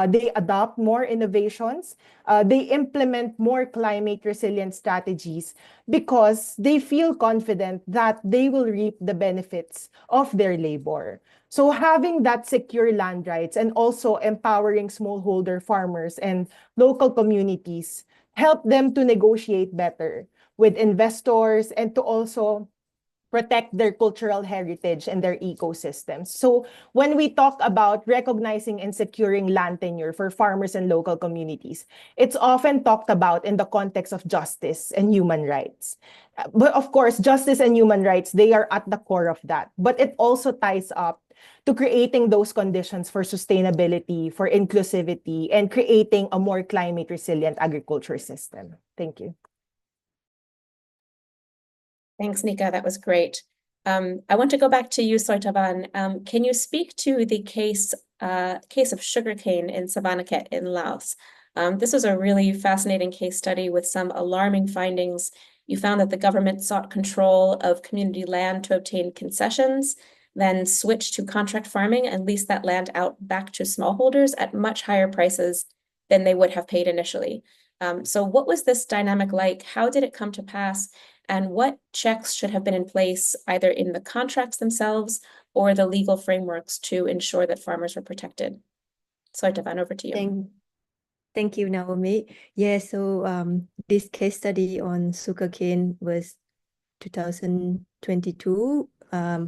They adopt more innovations. They implement more climate resilient strategies because they feel confident that they will reap the benefits of their labor. So having that secure land rights and also empowering smallholder farmers and local communities help them to negotiate better with investors and to also protect their cultural heritage and their ecosystems. So when we talk about recognizing and securing land tenure for farmers and local communities, it's often talked about in the context of justice and human rights. But of course, justice and human rights, they are at the core of that. But it also ties up to creating those conditions for sustainability, for inclusivity, and creating a more climate resilient agriculture system? Thank you. Thanks, Nikka. That was great. I want to go back to you, Soytavanh. Can you speak to the case of sugarcane in Savannakhet in Laos? This was a really fascinating case study with some alarming findings. You found that the government sought control of community land to obtain concessions, then switched to contract farming and leased that land out back to smallholders at much higher prices than they would have paid initially. So what was this dynamic like? How did it come to pass? And what checks should have been in place either in the contracts themselves or the legal frameworks to ensure that farmers were protected? Soytavanh, over to you. Thank you, Naomi. Yeah, so this case study on sugarcane was 2022.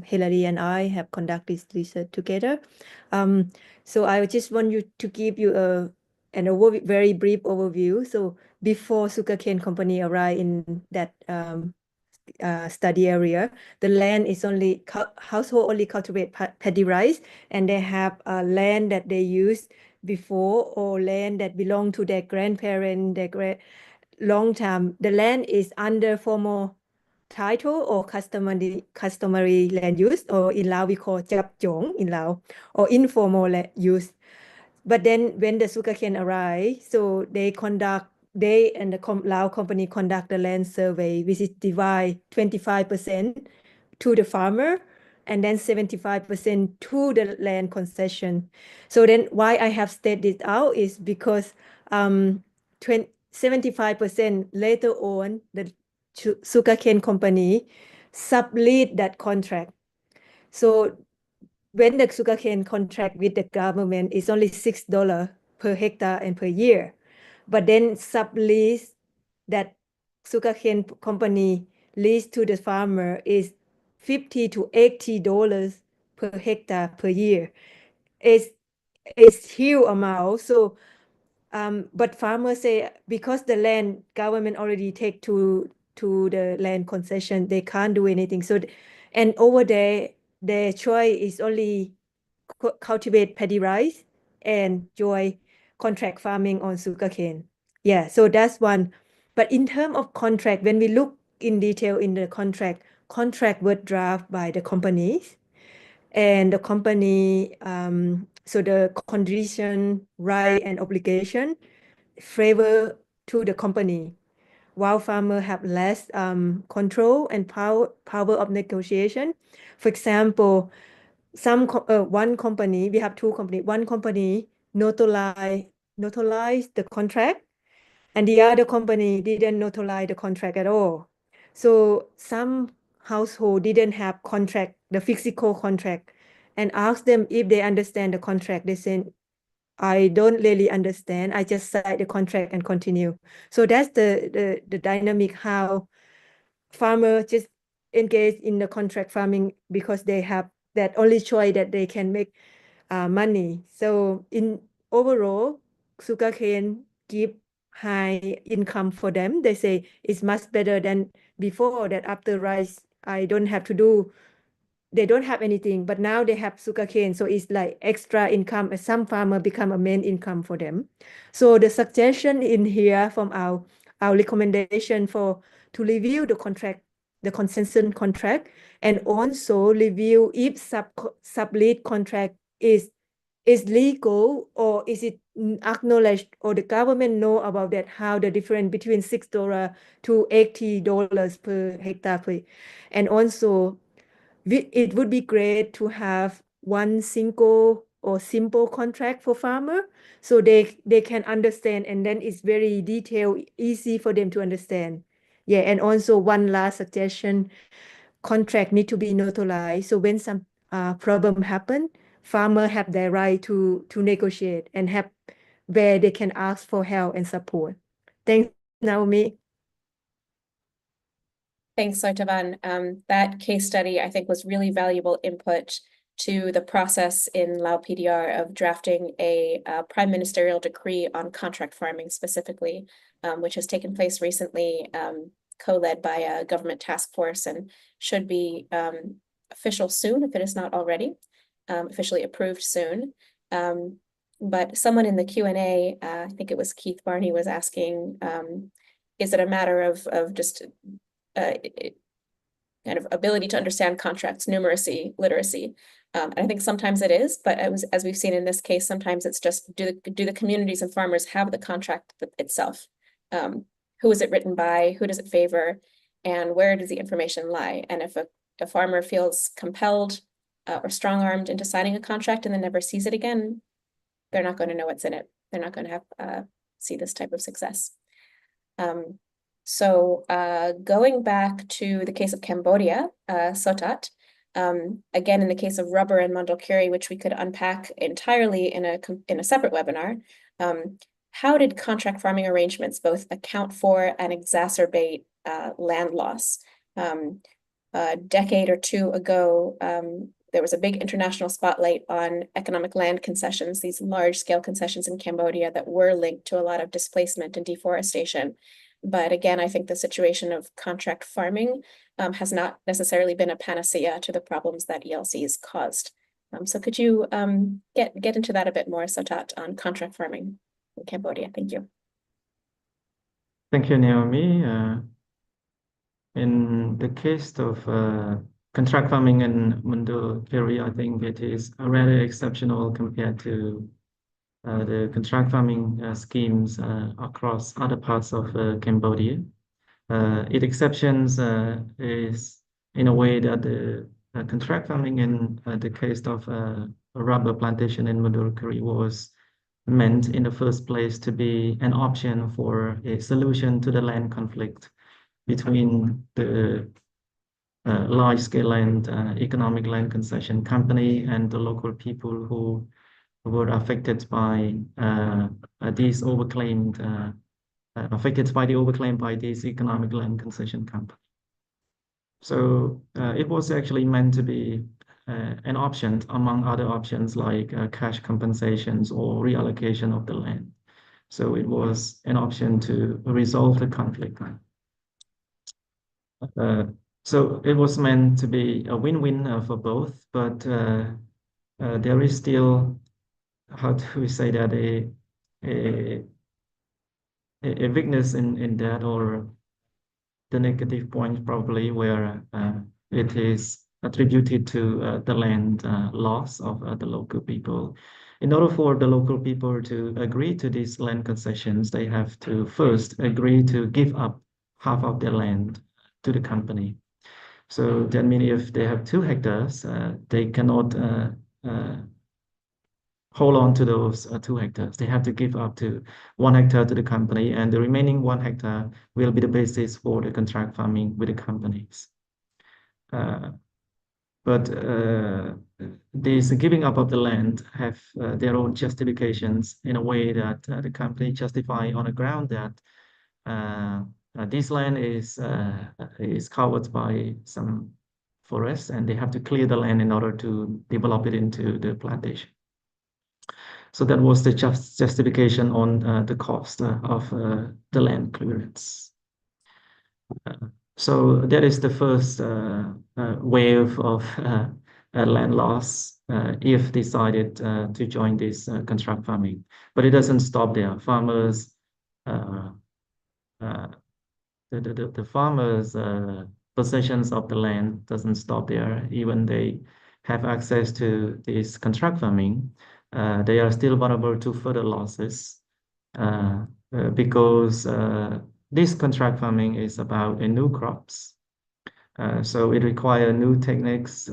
Hilary and I have conducted this research together. So I just want to give you an very brief overview. So before sugarcane company arrived in that study area, the land is only household only cultivate paddy rice, and they have land that they use before or land that belong to their grandparents, long time. The land is under formal title or customary land use, or in Lao we call chap chong in Lao, or informal land use. But then when the sugarcane arrive, so they and the Lao company conduct the land survey, which is divide 25% to the farmer and then 75% to the land concession. So then why I have stated it out is because 75% later on, the sugarcane company sublead that contract. So when the sugarcane contract with the government is only $6 per hectare and per year, but then sublease that sugarcane company lease to the farmer is $50 to $80 per hectare per year. It's huge amount. So, but farmers say because the land government already take to the land concession, they can't do anything. So, and over there, their choice is only cultivate paddy rice and join contract farming on sugarcane. Yeah, so that's one. But in terms of contract, when we look in detail in the contract was drafted by the companies, and the company, so the condition, right, and obligation favor to the company, while farmers have less control and power of negotiation. For example, one company, we have two companies. One company notarized the contract, and the other company didn't notarize the contract at all. So some household didn't have contract, the physical contract, and asked them if they understand the contract. They said, I don't really understand. I just sign the contract and continue. So that's the dynamic, how farmers just engage in the contract farming because they have that only choice that they can make money. So in overall, sugarcane give high income for them. They say it's much better than before, that after rice, I don't have to do, they don't have anything, but now they have sugarcane. So it's like extra income. Some farmer become a main income for them. So the suggestion in here from our recommendation to review the contract, the concession contract, and also review if sublead contract is legal, or is it acknowledged, or the government know about that, how the difference between $6 to $80 per hectare. And also it would be great to have one single or simple contract for farmer, so they can understand, and then it's very detailed, easy for them to understand. Yeah, and also one last suggestion, contract need to be notarized. So when some problem happen, farmer have their right to negotiate and have where they can ask for help and support. Thanks, Naomi. Thanks, Soytavanh. That case study, I think, was really valuable input to the process in Lao PDR of drafting a prime ministerial decree on contract farming specifically, which has taken place recently, co-led by a government task force, and should be official soon if it is not already. officially approved soon. But someone in the Q&A, I think it was Keith Barney, was asking, is it a matter of just kind of ability to understand contracts, numeracy, literacy? And I think sometimes it is, but as we've seen in this case, sometimes it's just do the communities and farmers have the contract itself? Who is it written by? Who does it favor? And where does the information lie? And if a farmer feels compelled or strong-armed into signing a contract and then never sees it again, they're not going to know what's in it. They're not going to have see this type of success. So going back to the case of Cambodia, Sotat, again, in the case of rubber and Mondulkiri, which we could unpack entirely in a separate webinar, how did contract farming arrangements both account for and exacerbate land loss? A decade or two ago, there was a big international spotlight on economic land concessions, these large-scale concessions in Cambodia that were linked to a lot of displacement and deforestation. But again, I think the situation of contract farming has not necessarily been a panacea to the problems that ELCs caused. So could you get into that a bit more, Sotat, on contract farming in Cambodia? Thank you. Thank you, Naomi. In the case of contract farming in Mondulkiri, I think it is rather exceptional compared to the contract farming schemes across other parts of Cambodia. Its exceptions is in a way that the contract farming in the case of a rubber plantation in Mondulkiri was meant in the first place to be an option for a solution to the land conflict between the large-scale land, economic land concession company and the local people who were affected by these overclaimed, affected by the overclaim by these economic land concession company. So it was actually meant to be an option among other options like cash compensations or reallocation of the land. So it was an option to resolve the conflict. So it was meant to be a win-win for both, but there is still, how do we say that, a weakness in that, or the negative point probably, where it is attributed to the land loss of the local people. In order for the local people to agree to these land concessions, they have to first agree to give up half of their land to the company. So that means if they have 2 hectares, they cannot hold on to those 2 hectares. They have to give up to 1 hectare to the company, and the remaining 1 hectare will be the basis for the contract farming with the companies. But this giving up of the land have their own justifications in a way that the company justify on the ground that this land is covered by some forests, and they have to clear the land in order to develop it into the plantation. So that was the justification on the cost of the land clearance. So that is the first wave of land loss if decided to join this contract farming. But it doesn't stop there. Farmers, the farmers' possessions of the land doesn't stop there. Even they have access to this contract farming, they are still vulnerable to further losses because this contract farming is about new crops. So it requires new techniques,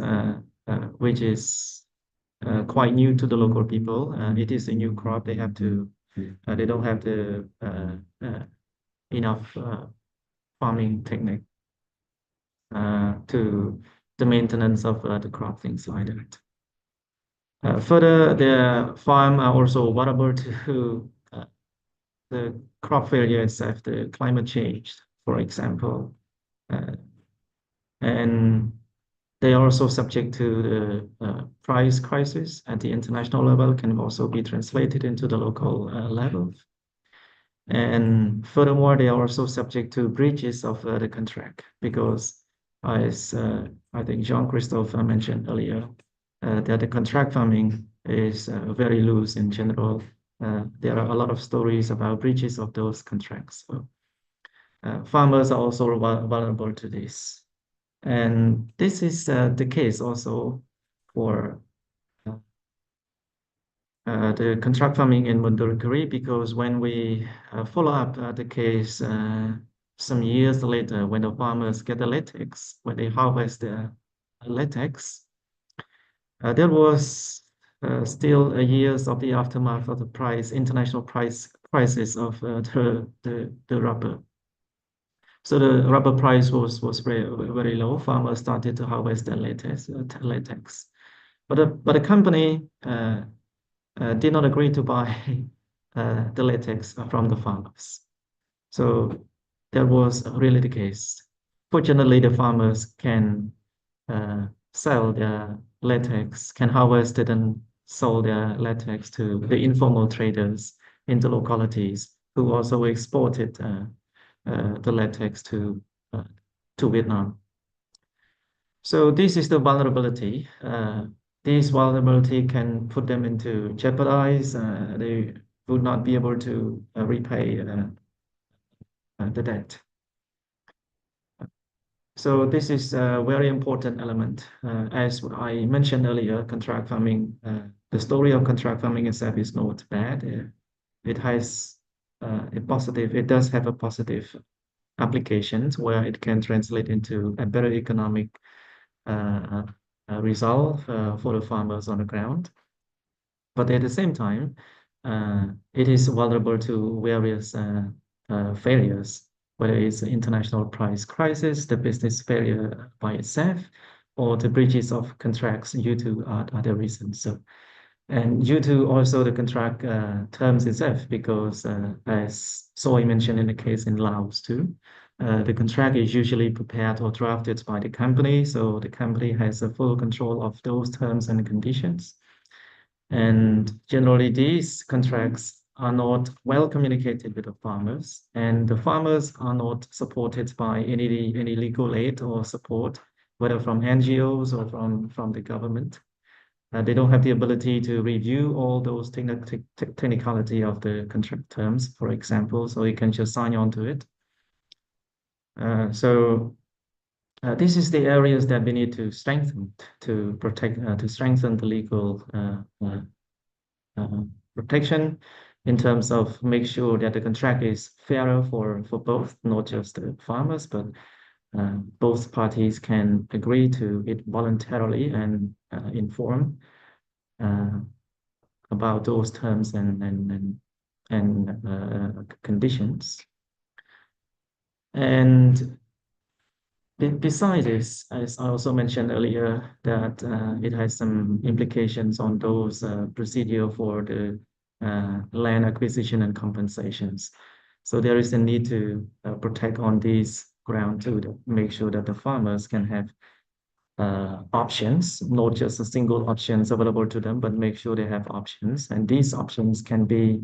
which is quite new to the local people. It is a new crop. They have to, they don't have the enough farming technique to the maintenance of the crop, things like that. Further, the farm are also vulnerable to the crop failure itself, the climate change, for example. And they are also subject to the price crisis at the international level, can also be translated into the local level. And furthermore, they are also subject to breaches of the contract because, as I think Jean-Christophe mentioned earlier, that the contract farming is very loose in general. There are a lot of stories about breaches of those contracts. So, farmers are also vulnerable to this. And this is the case also for the contract farming in Mundurkuri, because when we follow up the case some years later, when the farmers get the latex, when they harvest the latex, there was still years of the aftermath of the international prices of the rubber. So the rubber price was very, very low. Farmers started to harvest the latex. But the company did not agree to buy the latex from the farmers. So that was really the case. Fortunately, the farmers can sell their latex, can harvest it and sell their latex to the informal traders in the localities who also exported the latex to Vietnam. So this is the vulnerability. This vulnerability can put them into jeopardize. They would not be able to repay the debt. So this is a very important element. As I mentioned earlier, contract farming, the story of contract farming itself is not bad. It has it does have a positive applications where it can translate into a better economic result for the farmers on the ground. But at the same time, it is vulnerable to various failures, whether it's the international price crisis, the business failure by itself, or the breaches of contracts due to other reasons. So, and due to also the contract terms itself, because as Soy mentioned in the case in Laos too, the contract is usually prepared or drafted by the company, so the company has a full control of those terms and conditions. And generally, these contracts are not well communicated with the farmers, and the farmers are not supported by any legal aid or support, whether from NGOs or from the government. They don't have the ability to review all those technicality of the contract terms, for example, so you can just sign on to it. So this is the areas that we need to strengthen to protect, to strengthen the legal protection in terms of make sure that the contract is fairer for both, not just the farmers, but both parties can agree to it voluntarily and inform about those terms and conditions. And besides this, as I also mentioned earlier, that it has some implications on those procedure for the land acquisition and compensations. So there is a need to protect on these ground too, to make sure that the farmers can have options, not just a single options available to them, but make sure they have options. And these options can be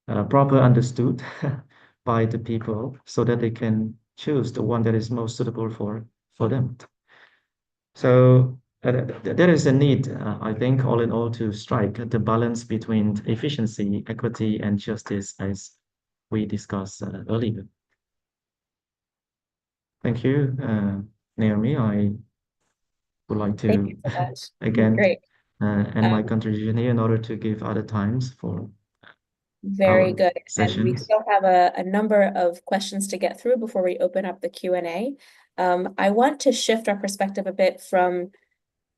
proper understood by the people so that they can choose the one that is most suitable for them. So there is a need, I think, all in all, to strike the balance between efficiency, equity, and justice, as we discussed earlier. Thank you, Naomi. I would like to again end my contribution here in order to give other times for very good. Sessions. And we still have a number of questions to get through before we open up the Q&A. I want to shift our perspective a bit from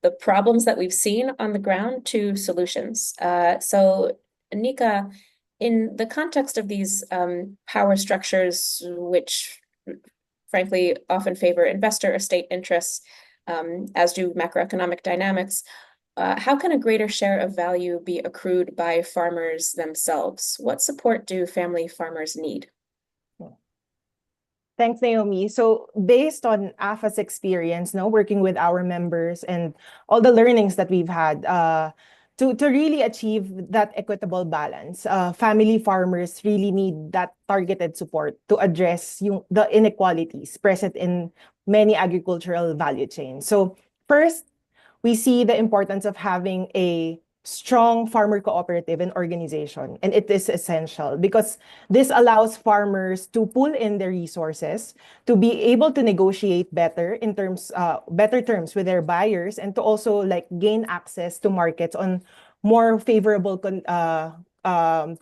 the problems that we've seen on the ground to solutions. So Nikka, in the context of these power structures, which frankly often favor investor or state interests, as do macroeconomic dynamics, how can a greater share of value be accrued by farmers themselves? What support do family farmers need? Thanks, Naomi. So based on AFA's experience, working with our members and all the learnings that we've had, to really achieve that equitable balance, family farmers really need that targeted support to address the inequalities present in many agricultural value chains. So first, we see the importance of having a strong farmer cooperative and organization, and it is essential because this allows farmers to pull in their resources, to be able to negotiate better in terms, better terms with their buyers, and to also like gain access to markets on more favorable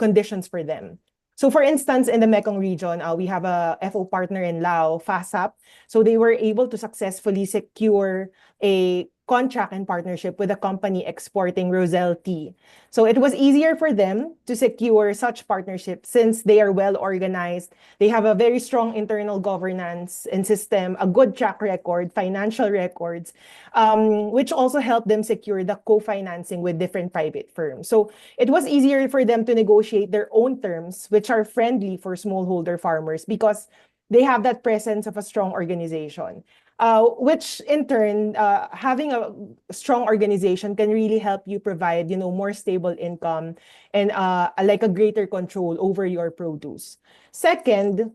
conditions for them. So for instance, in the Mekong region, we have a FO partner in Laos, FASAP. So they were able to successfully secure a contract and partnership with a company exporting Roselle tea. So it was easier for them to secure such partnerships since they are well organized. They have a very strong internal governance and system, a good track record, financial records, which also helped them secure the co-financing with different private firms. So it was easier for them to negotiate their own terms, which are friendly for smallholder farmers because they have that presence of a strong organization. Which in turn, having a strong organization can really help you provide, more stable income and like a greater control over your produce. Second,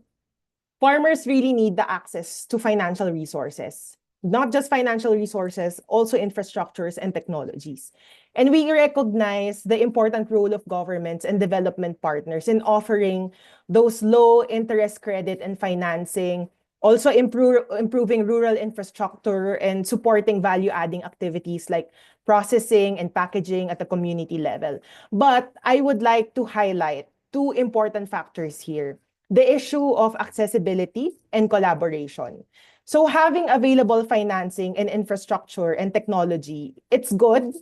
farmers really need the access to financial resources. Not just financial resources, also infrastructures and technologies. And we recognize the important role of governments and development partners in offering those low interest credit and financing, also improving rural infrastructure and supporting value-adding activities like processing and packaging at the community level. But I would like to highlight two important factors here: the issue of accessibility and collaboration. So having available financing and infrastructure and technology, it's good,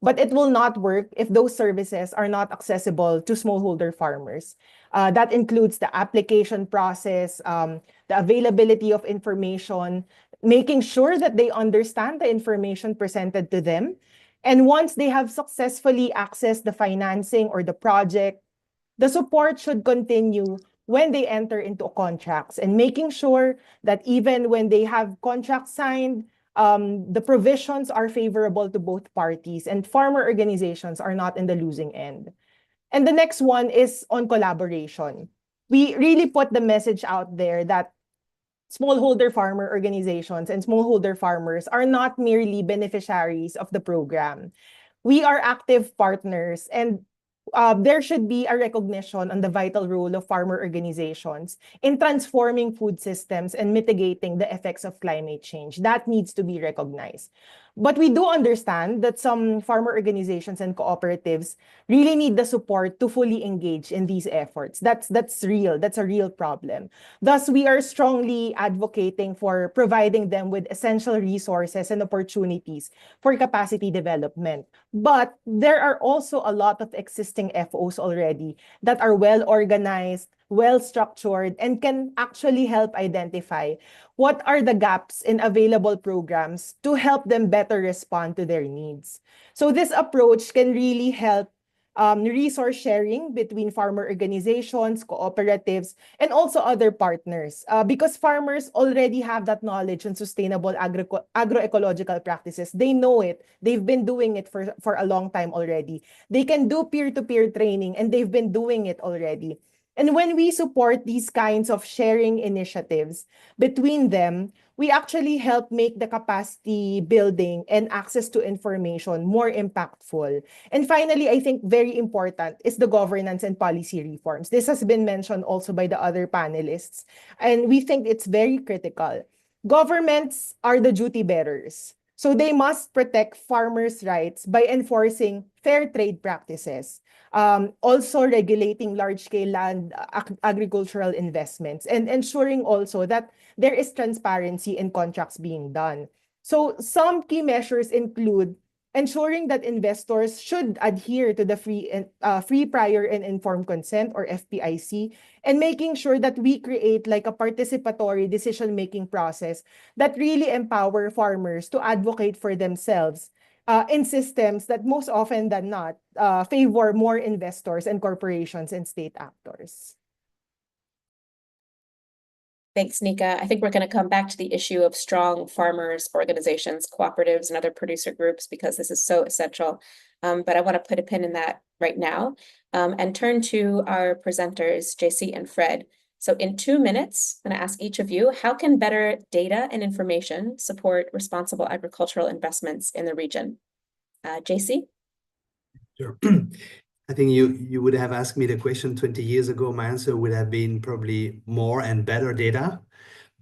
but it will not work if those services are not accessible to smallholder farmers. That includes the application process, the availability of information, making sure that they understand the information presented to them. And once they have successfully accessed the financing or the project, the support should continue when they enter into contracts, and making sure that even when they have contracts signed, the provisions are favorable to both parties and farmer organizations are not in the losing end. And the next one is on collaboration. We really put the message out there that smallholder farmer organizations and smallholder farmers are not merely beneficiaries of the program. We are active partners, and there should be a recognition on the vital role of farmer organizations in transforming food systems and mitigating the effects of climate change. That needs to be recognized. But we do understand that some farmer organizations and cooperatives really need the support to fully engage in these efforts. That's real. That's a real problem. Thus, we are strongly advocating for providing them with essential resources and opportunities for capacity development. But there are also a lot of existing FOs already that are well organized, well structured, and can actually help identify what are the gaps in available programs to help them better respond to their needs. So this approach can really help resource sharing between farmer organizations, cooperatives, and also other partners, because farmers already have that knowledge on sustainable agroecological practices. They know it. They've been doing it for a long time already. They can do peer-to-peer training, and they've been doing it already. And when we support these kinds of sharing initiatives between them, we actually help make the capacity building and access to information more impactful. And finally, I think very important is the governance and policy reforms. This has been mentioned also by the other panelists, and we think it's very critical. Governments are the duty bearers. So they must protect farmers' rights by enforcing fair trade practices, also regulating large-scale land agricultural investments, and ensuring also that there is transparency in contracts being done. So some key measures include ensuring that investors should adhere to the free, prior, and informed consent, or FPIC, and making sure that we create like a participatory decision-making process that really empower farmers to advocate for themselves in systems that most often than not favor more investors and corporations and state actors. Thanks, Nikka. I think we're going to come back to the issue of strong farmers, organizations, cooperatives, and other producer groups because this is so essential. But I want to put a pin in that right now and turn to our presenters, JC and Fred. So in 2 minutes, I'm going to ask each of you, how can better data and information support responsible agricultural investments in the region? JC? Sure. I think you would have asked me the question 20 years ago. My answer would have been probably more and better data.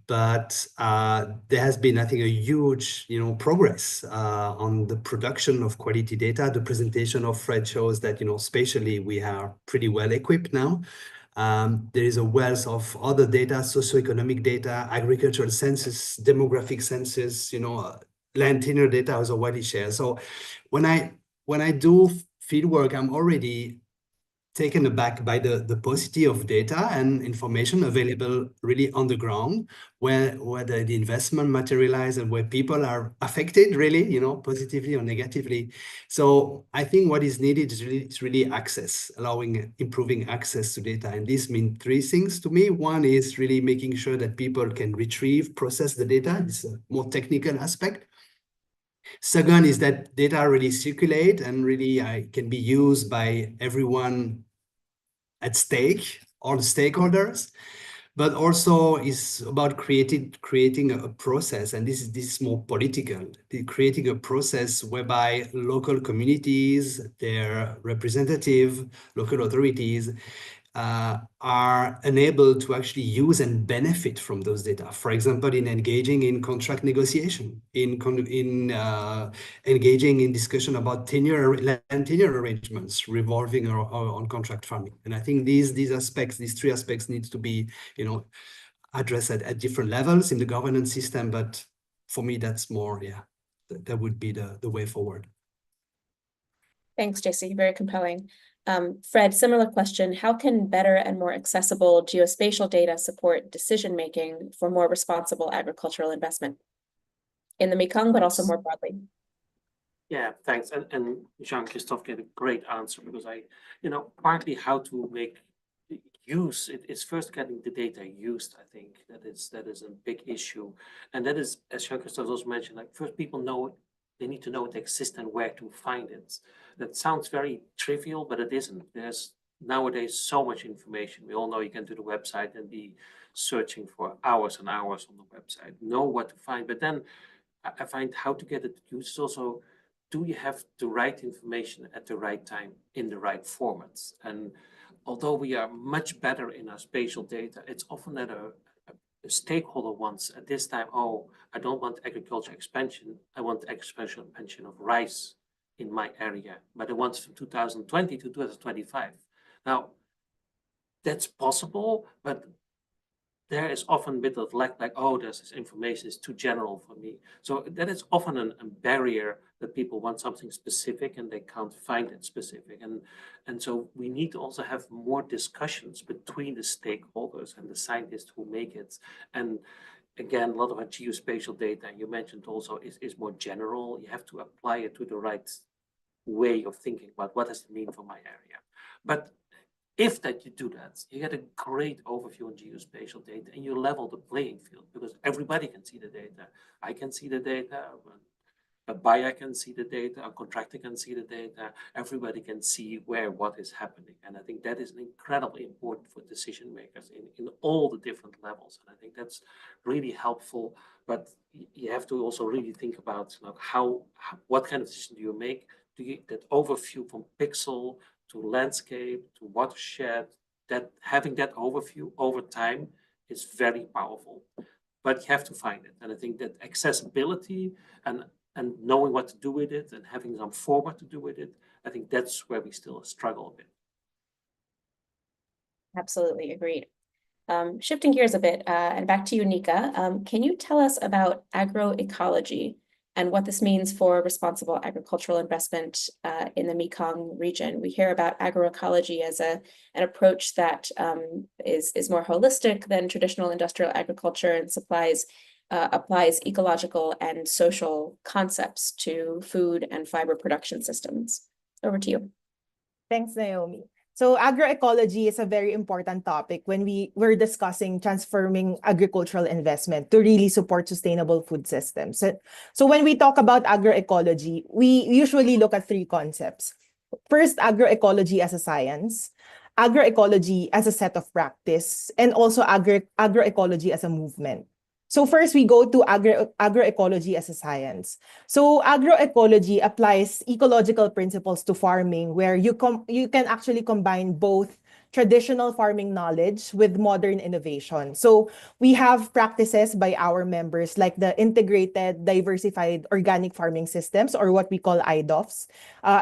But there has been, I think, a huge, progress on the production of quality data. The presentation of Fred shows that, spatially we are pretty well equipped now. There is a wealth of other data, socioeconomic data, agricultural census, demographic census, land tenure data is already shared. So when I do fieldwork, I'm already taken aback by the paucity of data and information available really on the ground, where the investment materialize and where people are affected really, positively or negatively. So I think what is needed is really access, improving access to data. And this means three things to me. One is really making sure that people can retrieve, process the data. It's a more technical aspect. Second is that data really circulate and really can be used by everyone at stake, all the stakeholders, but also is about creating a process, and this is more political, creating a process whereby local communities, their representative, local authorities are enabled to actually use and benefit from those data. For example, in engaging in contract negotiation, in engaging in discussion about land tenure arrangements revolving on contract farming. And I think these three aspects need to be, addressed at different levels in the governance system. But for me, that's more, that would be the way forward. Thanks, JC. Very compelling. Fred, similar question. How can better and more accessible geospatial data support decision-making for more responsible agricultural investment in the Mekong, but also more broadly? Yeah, thanks. And Jean-Christophe gave a great answer, because partly how to make use, it's first getting the data used. I think that is a big issue. And that is, as Jean-Christophe also mentioned, like first people know, they need to know it exists and where to find it. That sounds very trivial, but it isn't. There's nowadays so much information. We all know you can do the website and be searching for hours and hours on the website, know what to find. But then I find how to get it used also, do you have the right information at the right time in the right formats? And although we are much better in our spatial data, it's often that a stakeholder wants at this time, oh, I don't want agriculture expansion, I want expansion of rice in my area, but it wants from 2020 to 2025. Now, that's possible, but there is often a bit of lack, like, oh, this information is too general for me. So that is often a barrier, that people want something specific and they can't find it specific. And so we need to also have more discussions between the stakeholders and the scientists who make it. And again, a lot of our geospatial data, you mentioned also, is more general. You have to apply it to the right way of thinking about what does it mean for my area. But if that you do that, you get a great overview on geospatial data, and you level the playing field, because everybody can see the data. I can see the data, a buyer can see the data, a contractor can see the data, everybody can see what is happening. And I think that is incredibly important for decision makers in all the different levels. And I think that's really helpful, but you have to also really think about what kind of decision do you make? Do you that overview from pixel to landscape, to watershed, that having that overview over time is very powerful, but you have to find it. And I think that accessibility and knowing what to do with it and having some format to do with it, I think that's where we still struggle a bit. Absolutely agreed. Shifting gears a bit, and back to you, Nikka. Can you tell us about agroecology and what this means for responsible agricultural investment in the Mekong region? We hear about agroecology as an approach that is more holistic than traditional industrial agriculture and applies ecological and social concepts to food and fiber production systems. Over to you. Thanks, Naomi. So agroecology is a very important topic when we're discussing transforming agricultural investment to really support sustainable food systems. So when we talk about agroecology, we usually look at three concepts. First, agroecology as a science. agroecology as a set of practice, and also agroecology as a movement. So first, we go to agroecology as a science. So agroecology applies ecological principles to farming, where you can actually combine both traditional farming knowledge with modern innovation. So we have practices by our members like the Integrated Diversified Organic Farming Systems, or what we call IDOFs.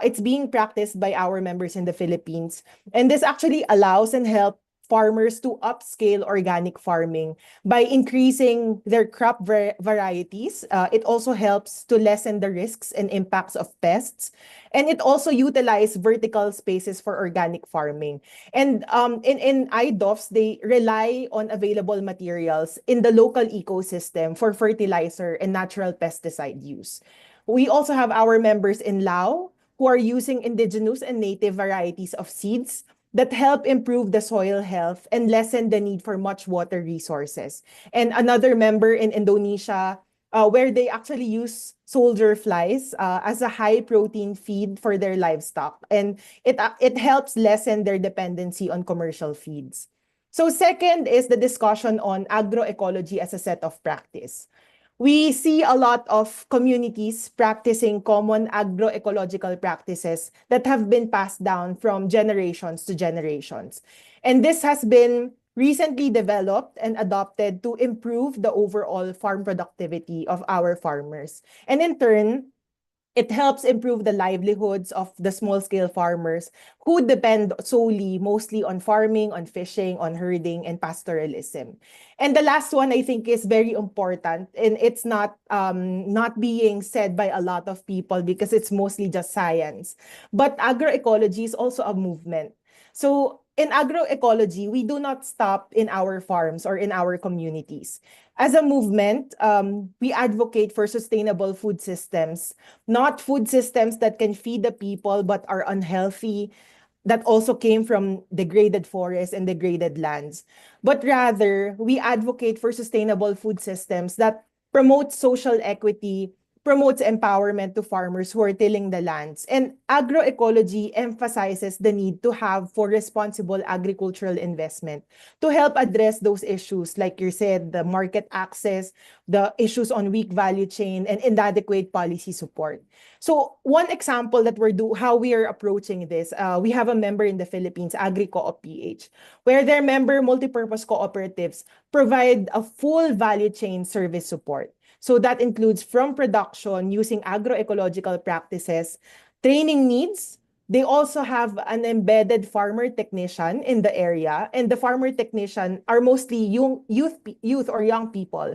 It's being practiced by our members in the Philippines. And this actually allows and helps farmers to upscale organic farming by increasing their crop varieties. It also helps to lessen the risks and impacts of pests. And it also utilizes vertical spaces for organic farming. And in IDOFs, they rely on available materials in the local ecosystem for fertilizer and natural pesticide use. We also have our members in Laos who are using indigenous and native varieties of seeds that help improve the soil health and lessen the need for much water resources. And another member in Indonesia, where they actually use soldier flies as a high-protein feed for their livestock. And it helps lessen their dependency on commercial feeds. So second is the discussion on agroecology as a set of practice. We see a lot of communities practicing common agroecological practices that have been passed down from generations to generations. And this has been recently developed and adopted to improve the overall farm productivity of our farmers. And in turn, it helps improve the livelihoods of the small-scale farmers who depend solely mostly on farming, on fishing, on herding, and pastoralism. And the last one I think is very important, and it's not being said by a lot of people because it's mostly just science. But agroecology is also a movement. So in agroecology, we do not stop in our farms or in our communities. As a movement, we advocate for sustainable food systems, not food systems that can feed the people but are unhealthy, that also came from degraded forests and degraded lands. But rather, we advocate for sustainable food systems that promote social equity, promotes empowerment to farmers who are tilling the lands. And agroecology emphasizes the need to have for responsible agricultural investment to help address those issues, like you said, the market access, the issues on weak value chain, and inadequate policy support. So one example that how we are approaching this, we have a member in the Philippines, AgriCoop PH, where their member multipurpose cooperatives provide a full value chain service support. So that includes from production using agroecological practices, training needs. They also have an embedded farmer technician in the area, and the farmer technician are mostly youth or young people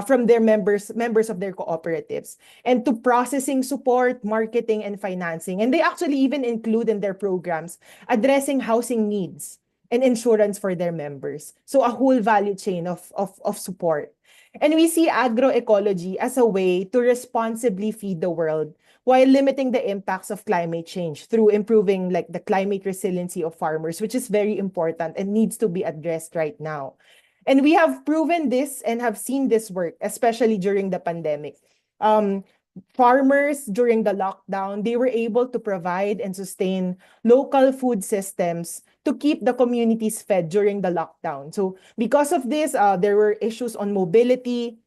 from their members of their cooperatives, and to processing support, marketing, and financing. And they actually even include in their programs addressing housing needs and insurance for their members. So a whole value chain of support. And we see agroecology as a way to responsibly feed the world while limiting the impacts of climate change through improving like the climate resiliency of farmers, which is very important and needs to be addressed right now. And we have proven this and have seen this work, especially during the pandemic. Farmers during the lockdown, they were able to provide and sustain local food systems to keep the communities fed during the lockdown. So because of this, there were issues on mobility,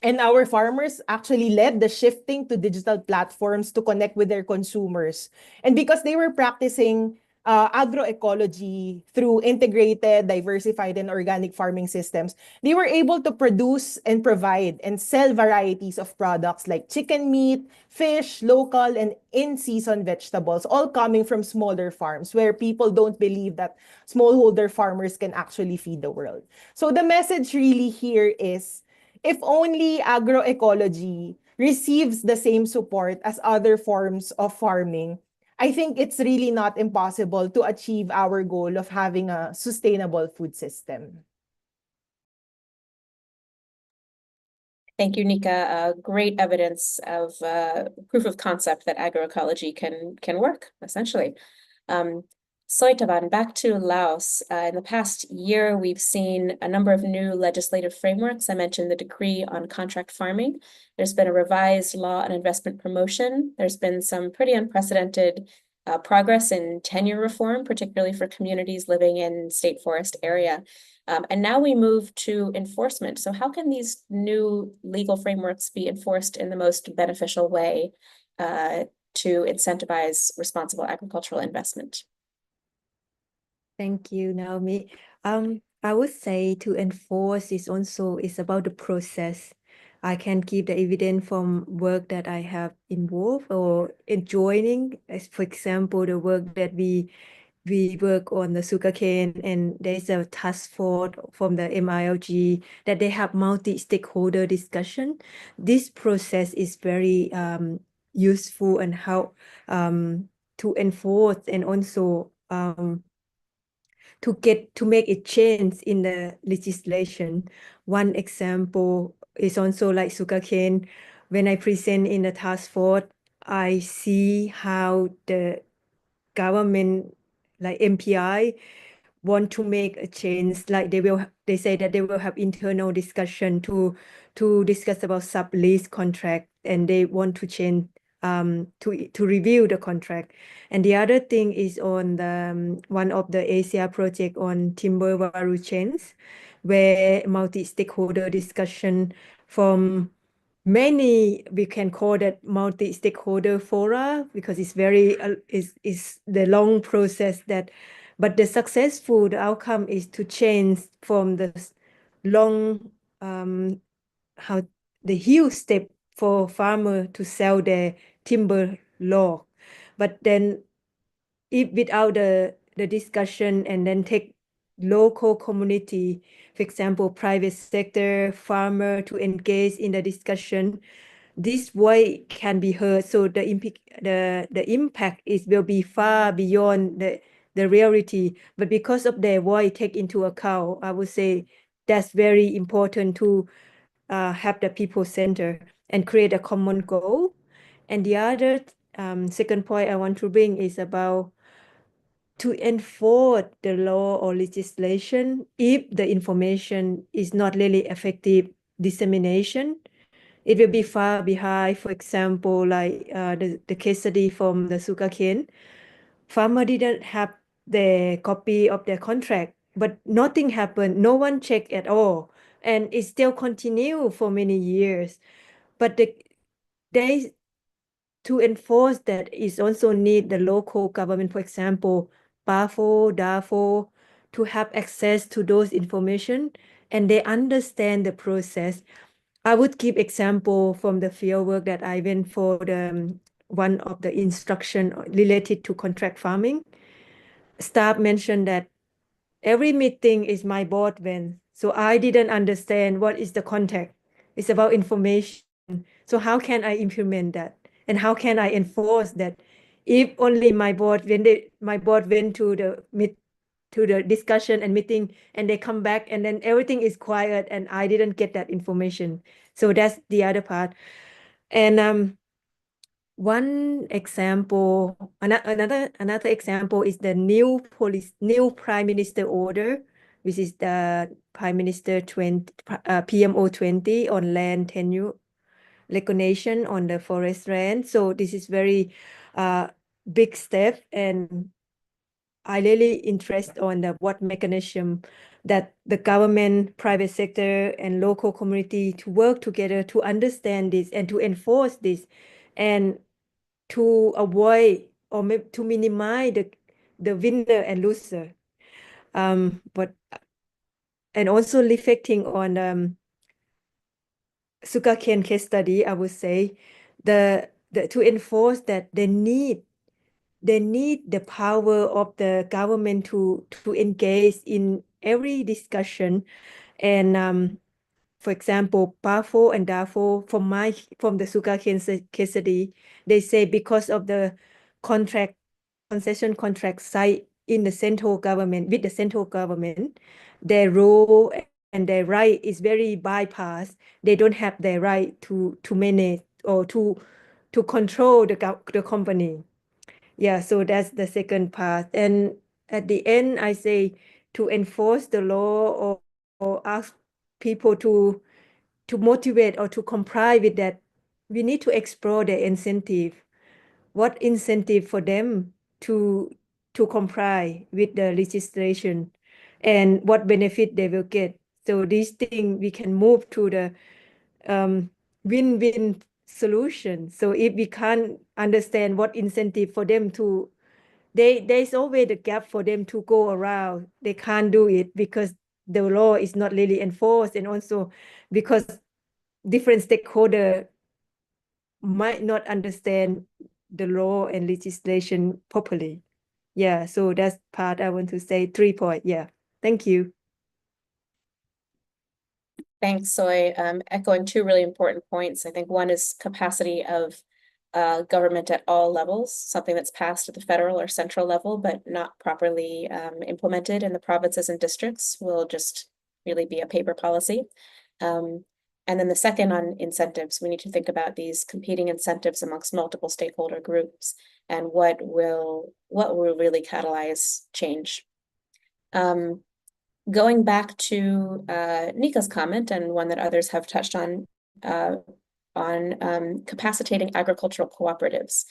and our farmers actually led the shifting to digital platforms to connect with their consumers. And because they were practicing agroecology through integrated, diversified, and organic farming systems, they were able to produce and provide and sell varieties of products like chicken meat, fish, local, and in-season vegetables, all coming from smaller farms where people don't believe that smallholder farmers can actually feed the world. So the message really here is, if only agroecology receives the same support as other forms of farming, I think it's really not impossible to achieve our goal of having a sustainable food system. Thank you, Nikka. Great evidence of proof of concept that agroecology can work, essentially. Soytavanh, back to Laos. In the past year, we've seen a number of new legislative frameworks. I mentioned the decree on contract farming. There's been a revised law on investment promotion. There's been some pretty unprecedented progress in tenure reform, particularly for communities living in state forest area. And now we move to enforcement. So how can these new legal frameworks be enforced in the most beneficial way to incentivize responsible agricultural investment? Thank you, Naomi. I would say to enforce is about the process. I can give the evidence from work that I have involved or in joining, as for example, the work that we work on the sugarcane, and there's a task force from the MRLG that they have multi-stakeholder discussion. This process is very useful and how to enforce and also to make a change in the legislation. One example is also like sugarcane. When I present in the task force, I see how the government, like MPI, want to make a change. Like they say that they will have internal discussion to discuss about sublease contract, and they want to change to review the contract. And the other thing is on the one of the Asia project on timber value chains, where multi-stakeholder discussion from many, we can call that multi-stakeholder fora, because it's very is the long process that, but the outcome is to change from the long how the huge step for farmer to sell their timber log. But then if without the discussion and then take local community, for example, private sector, farmer to engage in the discussion, this voice can be heard. So the impact will be far beyond the reality. But because of their voice take into account, I would say that's very important to have the people center and create a common goal. And the other second point I want to bring is about to enforce the law or legislation if the information is not really effective dissemination. It will be far behind. For example, like the case study from the sugarcane, farmer didn't have the copy of their contract, but nothing happened. No one checked at all, and it still continued for many years. But they to enforce that is also need the local government, for example, PAFO, DAFO, to have access to those information and they understand the process. I would give example from the field work that I went for the one of the instruction related to contract farming. Staff mentioned that every meeting is my board went, so I didn't understand what is the contact. It's about information. So how can I implement that? And how can I enforce that? If only my board, my board went to the discussion and meeting and they come back and then everything is quiet and I didn't get that information. So that's the other part. And one example, another example is the new Prime Minister order, which is the Prime Minister PMO 20 on land tenure recognition on the forest land. So this is very big step, and I really interest on what mechanism that the government, private sector, and local community to work together to understand this and to enforce this, and to avoid or to minimize the winner and loser. But and also reflecting on sugarcane case study, I would say the to enforce that they need the power of the government to engage in every discussion. And for example, PAFO and DAFO from the sugarcane case study, they say because of the concession contract site in the central government with the central government, their role and their right is very bypassed. They don't have the right to manage or to control the company. Yeah, so that's the second part. And at the end, I say to enforce the law or ask people to motivate or to comply with that, we need to explore the incentive. What incentive for them to comply with the legislation and what benefit they will get. So these things we can move to the win-win solution. So if we can't understand what incentive for them to, there's always a gap for them to go around. They can't do it because the law is not really enforced, and also because different stakeholders might not understand the law and legislation properly. Yeah, so that's part I want to say. 3 points. Yeah, thank you. Thanks, Soy. Echoing two really important points. I think one is capacity of government at all levels, something that's passed at the federal or central level, but not properly implemented in the provinces and districts will just really be a paper policy. And then the second on incentives, we need to think about these competing incentives amongst multiple stakeholder groups and what will really catalyze change. Going back to Nikka's comment, and one that others have touched on capacitating agricultural cooperatives.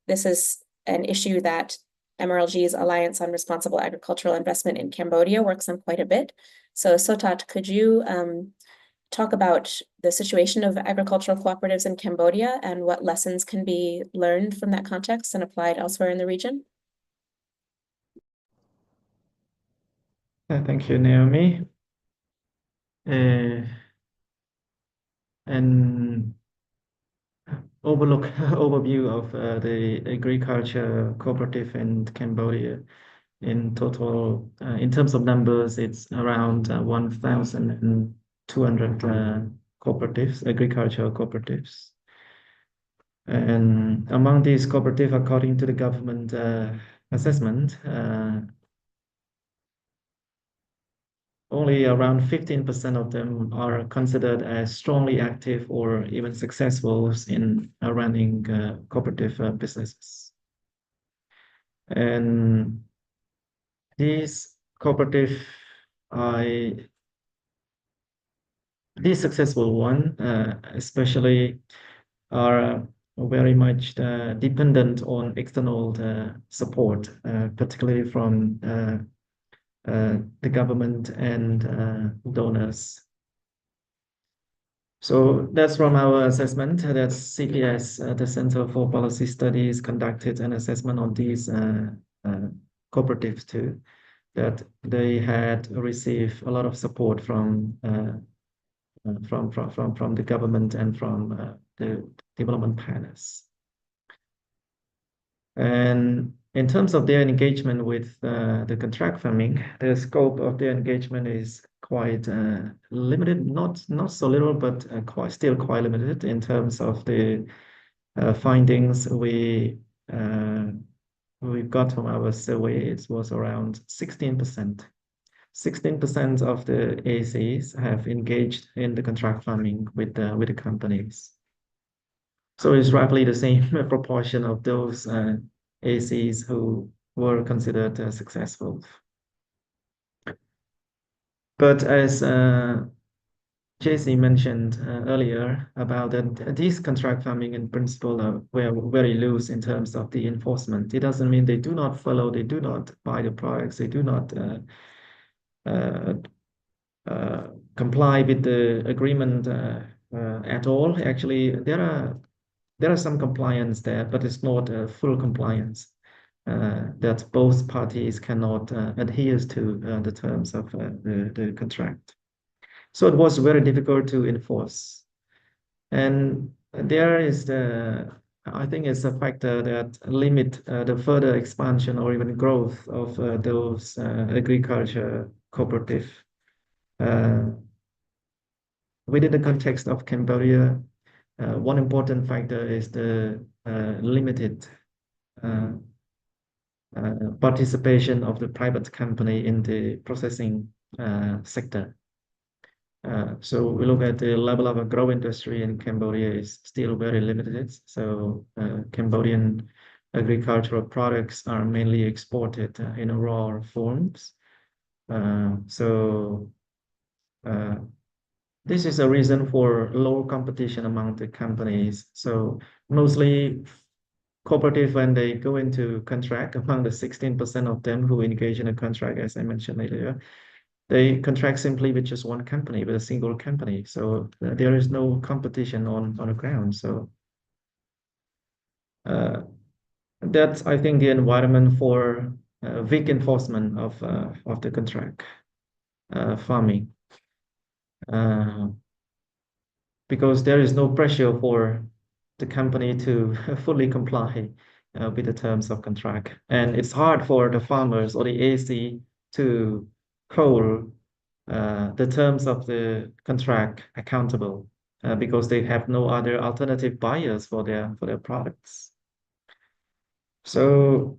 This is an issue that MRLG's Alliance on Responsible Agricultural Investment in Cambodia works on quite a bit. So Sotat, could you talk about the situation of agricultural cooperatives in Cambodia and what lessons can be learned from that context and applied elsewhere in the region? Thank you, Naomi. An overview of the agriculture cooperative in Cambodia. In total, in terms of numbers, it's around 1,200 cooperatives, agricultural cooperatives. And among these cooperatives, according to the government assessment, only around 15% of them are considered as strongly active or even successful in running cooperative businesses. And these cooperative, these successful one, especially are very much dependent on external support, particularly from the government and donors. So that's from our assessment. That's CPS, the Center for Policy Studies, conducted an assessment on these cooperatives too, that they had received a lot of support from the government and from the development partners. And in terms of their engagement with the contract farming, the scope of their engagement is quite limited, not so little, but still quite limited in terms of the findings we got from our survey. It was around 16%. 16% of the ACs have engaged in the contract farming with the companies. So it's roughly the same proportion of those ACs who were considered successful. But as JC mentioned earlier about that, these contract farming in principle were very loose in terms of the enforcement. It doesn't mean they do not follow, they do not buy the products, they do not comply with the agreement at all. Actually, there are some compliance there, but it's not a full compliance that both parties cannot adhere to the terms of the contract. So it was very difficult to enforce. And there is I think it's a factor that limit the further expansion or even growth of those agriculture cooperative. Within the context of Cambodia, one important factor is the limited participation of the private company in the processing sector. So we look at the level of agro-industry in Cambodia is still very limited. So Cambodian agricultural products are mainly exported in raw forms. This is a reason for low competition among the companies. So mostly cooperative, when they go into contract, among the 16% of them who engage in a contract, as I mentioned earlier, they contract simply with just one company, with a single company. So there is no competition on the ground. So that's, I think, the environment for weak enforcement of the contract farming. Because there is no pressure for the company to fully comply with the terms of contract. And it's hard for the farmers or the AC to hold the terms of the contract accountable because they have no other alternative buyers for their products. So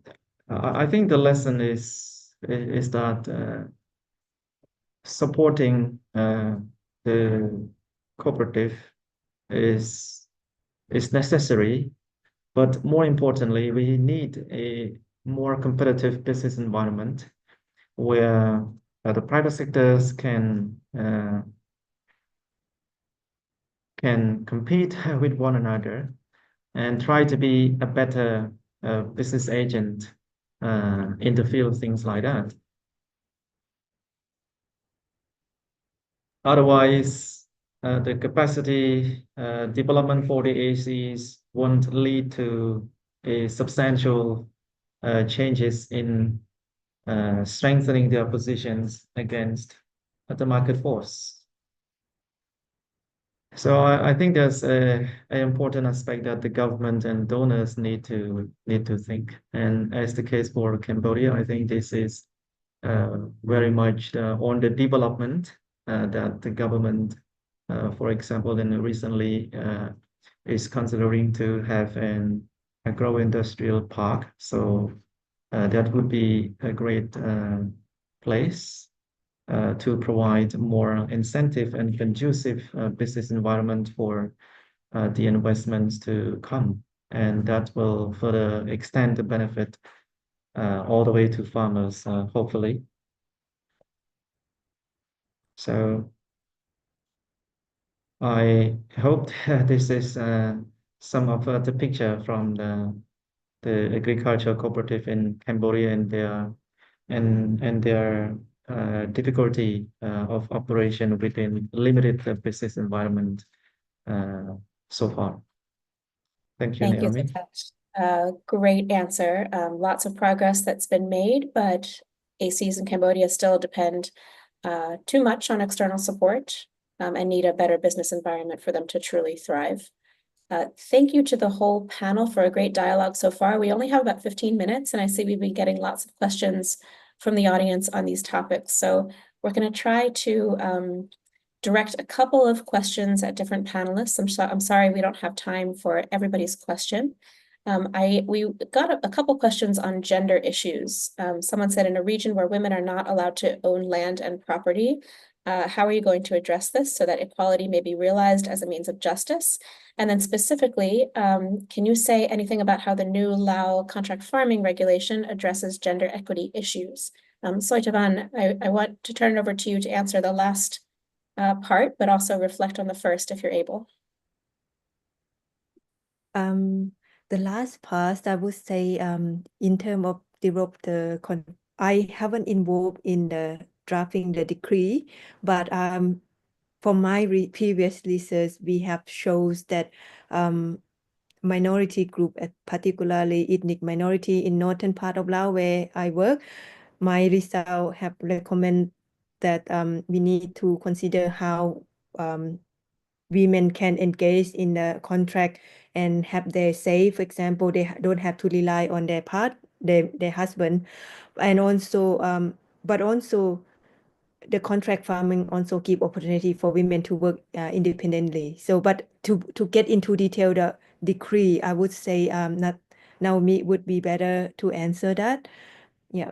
I think the lesson is that supporting the cooperative is necessary, but more importantly, we need a more competitive business environment where the private sectors can compete with one another and try to be a better business agent in the field, things like that. Otherwise, the capacity development for the ACs won't lead to a substantial changes in strengthening their positions against the market force. So I think there's an important aspect that the government and donors need to think. And as the case for Cambodia, I think this is very much on the development that the government, for example, recently is considering to have an agro-industrial park. So that would be a great place to provide more incentive and conducive business environment for the investments to come. And that will further extend the benefit all the way to farmers, hopefully. So I hope this is some of the picture from the agricultural cooperative in Cambodia and their difficulty of operation within limited business environment so far. Thank you, Thank you, Naomi. Soytavanh. Great answer. Lots of progress that's been made, but ACs in Cambodia still depend too much on external support and need a better business environment for them to truly thrive. Thank you to the whole panel for a great dialogue so far. We only have about 15 minutes, and I see we've been getting lots of questions from the audience on these topics. So we're going to try to direct a couple of questions at different panelists. I'm sorry we don't have time for everybody's question. We got a couple questions on gender issues. Someone said, in a region where women are not allowed to own land and property, how are you going to address this so that equality may be realized as a means of justice? And then specifically, can you say anything about how the new Lao contract farming regulation addresses gender equity issues? Soytavanh, I want to turn it over to you to answer the last part, but also reflect on the first if you're able. The last part, I would say, in terms of develop I haven't involved in the drafting the decree, but from my previous research, we have shows that minority group, particularly ethnic minority in northern part of Laos where I work, my result have recommend that we need to consider how women can engage in the contract and have their say. For example, they don't have to rely on their husband, and also but also the contract farming also give opportunity for women to work independently. So, but to get into detail the decree, I would say not Naomi would be better to answer that. Yeah,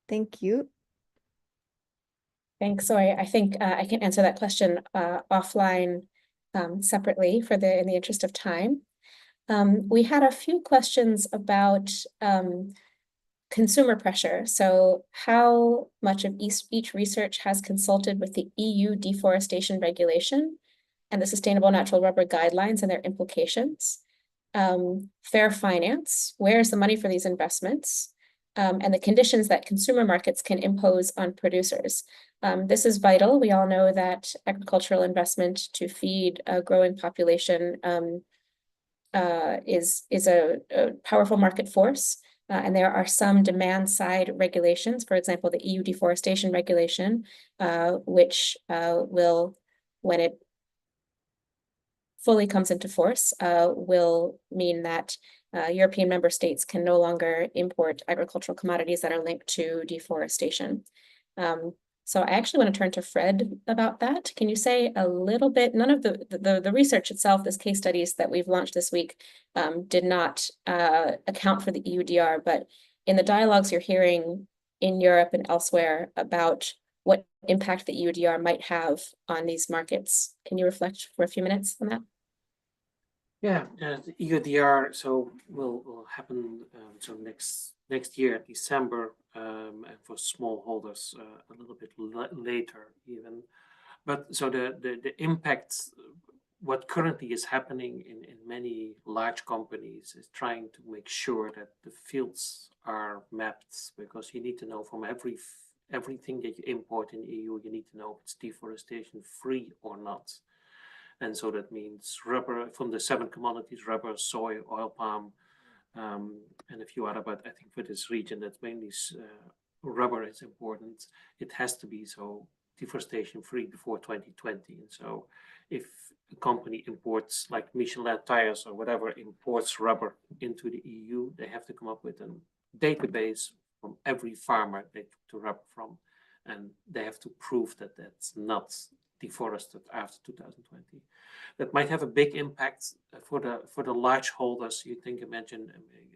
thank you. Thanks, Soy. I think I can answer that question offline separately in the interest of time. We had a few questions about consumer pressure. So how much of each research has consulted with the EU deforestation regulation and the sustainable natural rubber guidelines and their implications? fair finance, where's the money for these investments, and the conditions that consumer markets can impose on producers. This is vital. We all know that agricultural investment to feed a growing population is a powerful market force. And there are some demand side regulations, for example, the EU deforestation regulation, which will, when it fully comes into force, will mean that European member states can no longer import agricultural commodities that are linked to deforestation. So I actually want to turn to Fred about that. Can you say a little bit, none of the research itself, this case studies that we've launched this week did not account for the EUDR, but in the dialogues you're hearing in Europe and elsewhere about what impact the EUDR might have on these markets, can you reflect for a few minutes on that? Yeah, the EUDR will happen so next year, December, and for smallholders a little bit later even. But so the impact, what currently is happening in many large companies is trying to make sure that the fields are mapped, because you need to know from everything that you import in the EU, you need to know if it's deforestation free or not. And so that means rubber from the 7 commodities: rubber, soy, oil palm, and a few other, but I think for this region, that's mainly rubber is important. It has to be so deforestation free before 2020. And so if a company imports, like Michelin tires or whatever, imports rubber into the EU, they have to come up with a database from every farmer they took the rubber from, and they have to prove that that's not deforested after 2020. That might have a big impact for the large holders. You mentioned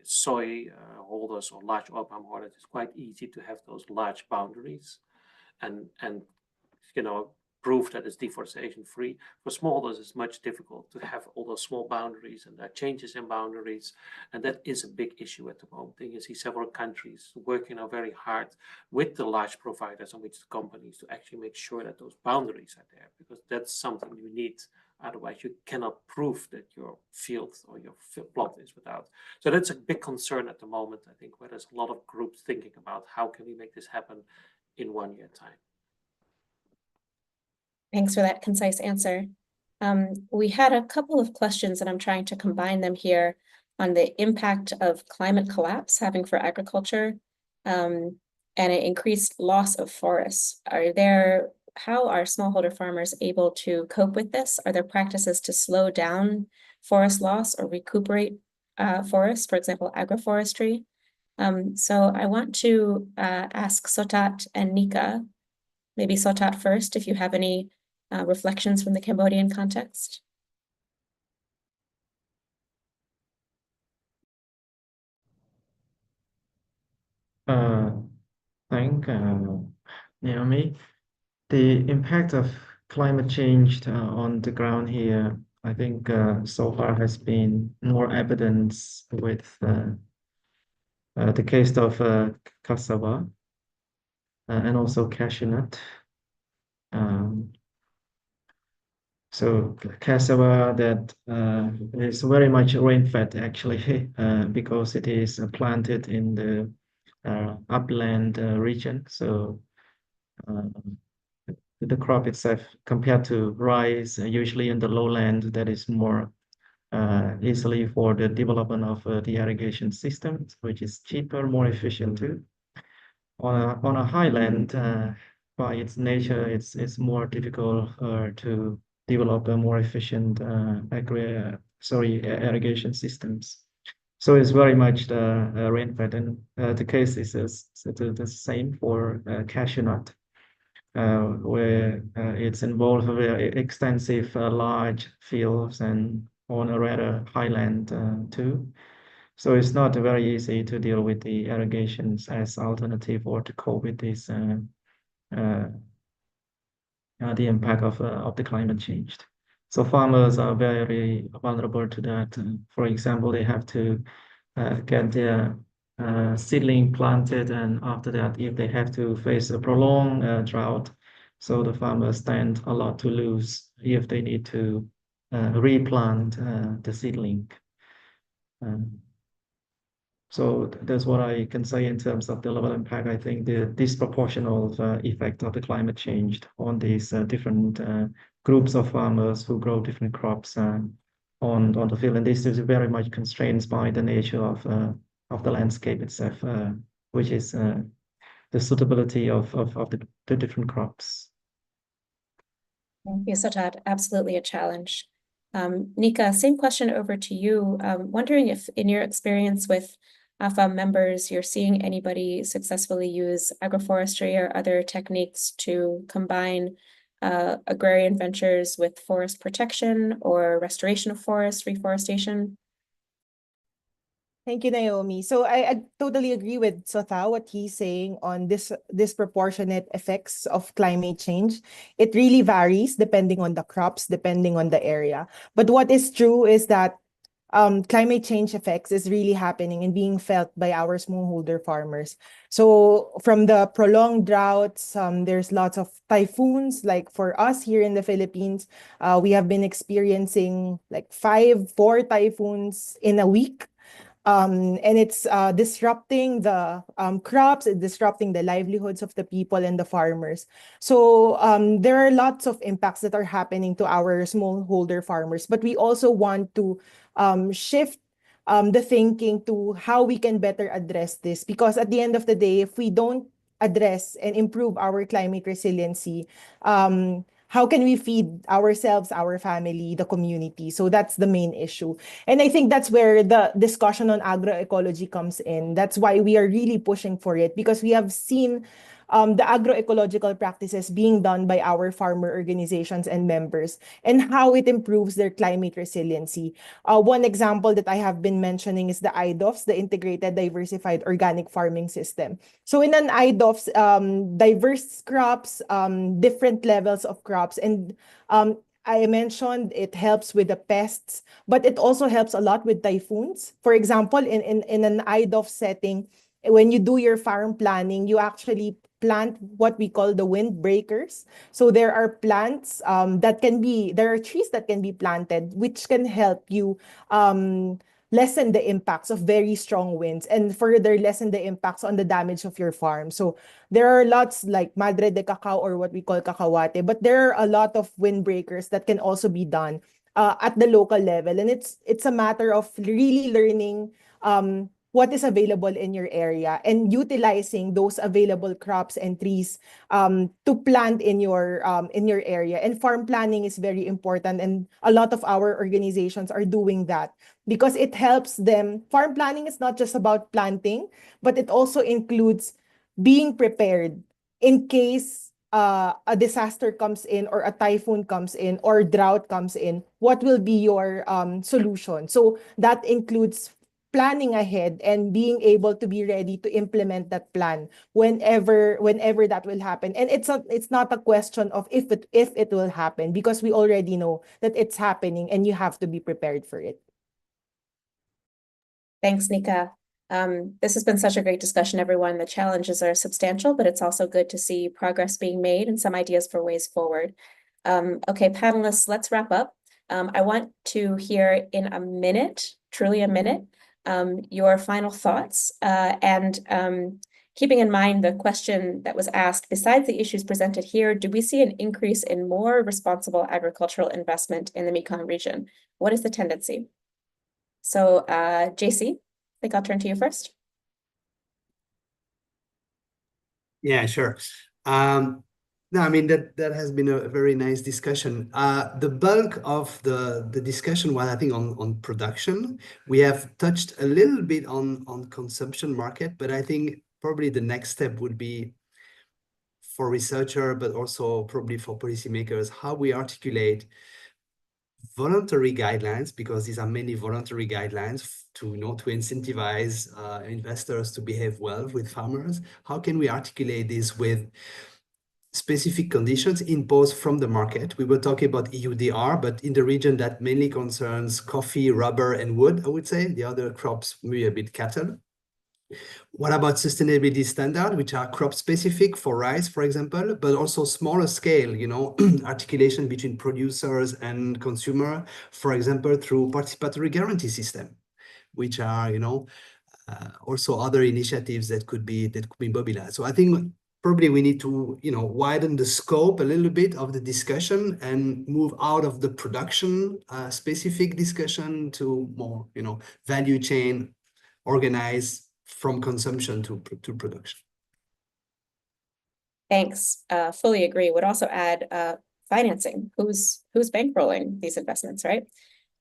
soy holders or large oil palm holders. It's quite easy to have those large boundaries and prove that it's deforestation free. For smallholders, it's much difficult to have all those small boundaries, and there are changes in boundaries, and that is a big issue at the moment. And you see several countries working now very hard with the large providers and with the companies to actually make sure that those boundaries are there, because that's something you need. Otherwise, you cannot prove that your field or your plot is without. So that's a big concern at the moment, I think, where there's a lot of groups thinking about how can we make this happen in 1 year time. Thanks for that concise answer. We had a couple of questions, and I'm trying to combine them here, on the impact of climate collapse having for agriculture and an increased loss of forests. How are smallholder farmers able to cope with this? Are there practices to slow down forest loss or recuperate forests, for example, agroforestry? So I want to ask Sotat and Nikka, maybe Sotat first, if you have any reflections from the Cambodian context. Thank Naomi. The impact of climate change on the ground here, I think so far has been more evidence with the case of cassava and also cashew nut. So cassava that is very much rain-fed actually, because it is planted in the upland region. So the crop itself, compared to rice, usually in the lowland, that is more easily for the development of the irrigation system, which is cheaper, more efficient too. On a highland, by its nature, it's more difficult to develop a more efficient irrigation systems. So it's very much the rain-fed, and the case is the same for cashew nut, where it's involved very extensive large fields and on a rather highland too. So it's not very easy to deal with the irrigations as alternative or to cope with this the impact of the climate change. So farmers are very vulnerable to that. For example, they have to get their seedling planted, and after that, if they have to face a prolonged drought, so the farmers stand a lot to lose if they need to replant the seedling. So that's what I can say in terms of the level impact. I think the disproportional effect of the climate change on these different groups of farmers who grow different crops on the field, and this is very much constrained by the nature of the landscape itself, which is the suitability of the different crops. Thank you, Soytavanh. Absolutely a challenge. Nikka, same question over to you. Wondering if in your experience with AFA members, you're seeing anybody successfully use agroforestry or other techniques to combine agrarian ventures with forest protection or restoration of forests, reforestation? Thank you, Naomi. So I totally agree with Soytavanh, what he's saying on this disproportionate effects of climate change. It really varies depending on the crops, depending on the area. But what is true is that climate change effects is really happening and being felt by our smallholder farmers. So from the prolonged droughts, there's lots of typhoons. Like for us here in the Philippines, we have been experiencing like 4 typhoons in a week. And it's disrupting the crops, it's disrupting the livelihoods of the people and the farmers. So there are lots of impacts that are happening to our smallholder farmers, but we also want to shift the thinking to how we can better address this. Because at the end of the day, if we don't address and improve our climate resiliency, how can we feed ourselves, our family, the community? So that's the main issue. And I think that's where the discussion on agroecology comes in. That's why we are really pushing for it, because we have seen the agroecological practices being done by our farmer organizations and members and how it improves their climate resiliency. One example that I have been mentioning is the IDOFS, the Integrated Diversified Organic Farming System. So in an IDOFS, diverse crops, different levels of crops, and I mentioned it helps with the pests, but it also helps a lot with typhoons. For example, in an IDOF setting, when you do your farm planning, you actually plant what we call the windbreakers. So there are plants there are trees that can be planted, which can help you lessen the impacts of very strong winds and further lessen the impacts on the damage of your farm. So there are lots like Madre de Cacao, or what we call cacahuate, but there are a lot of windbreakers that can also be done at the local level. And it's a matter of really learning what is available in your area and utilizing those available crops and trees to plant in your area. And farm planning is very important, and a lot of our organizations are doing that because it helps them. Farm planning is not just about planting, but it also includes being prepared in case a disaster comes in, or a typhoon comes in, or drought comes in. What will be your solution? So that includes planning ahead and being able to be ready to implement that plan whenever that will happen. And it's not a question of if it will happen, because we already know that it's happening and you have to be prepared for it. Thanks, Nikka. This has been such a great discussion, everyone. The challenges are substantial, but it's also good to see progress being made and some ideas for ways forward. Okay, panelists, let's wrap up. I want to hear in a minute, truly a minute, your final thoughts, and keeping in mind the question that was asked, besides the issues presented here, do we see an increase in more responsible agricultural investment in the Mekong region? What is the tendency? So, JC, I think I'll turn to you first. Yeah, sure. No, I mean, that has been a very nice discussion. The bulk of the discussion was, I think, on production. We have touched a little bit on consumption market, but I think probably the next step would be for researcher, but also probably for policymakers, how we articulate voluntary guidelines, because these are many voluntary guidelines to incentivize investors to behave well with farmers. How can we articulate this with specific conditions imposed from the market? We were talking about EUDR, but in the region that mainly concerns coffee, rubber, and wood, I would say. The other crops, maybe a bit cattle. What about sustainability standard, which are crop specific for rice, for example, but also smaller scale, articulation between producers and consumer, for example, through participatory guarantee system. which are, also other initiatives that could be mobilized. So I think probably we need to, widen the scope a little bit of the discussion and move out of the production specific discussion to more, value chain, organized from consumption to production. Thanks. Fully agree. Would also add financing. Who's bankrolling these investments, right?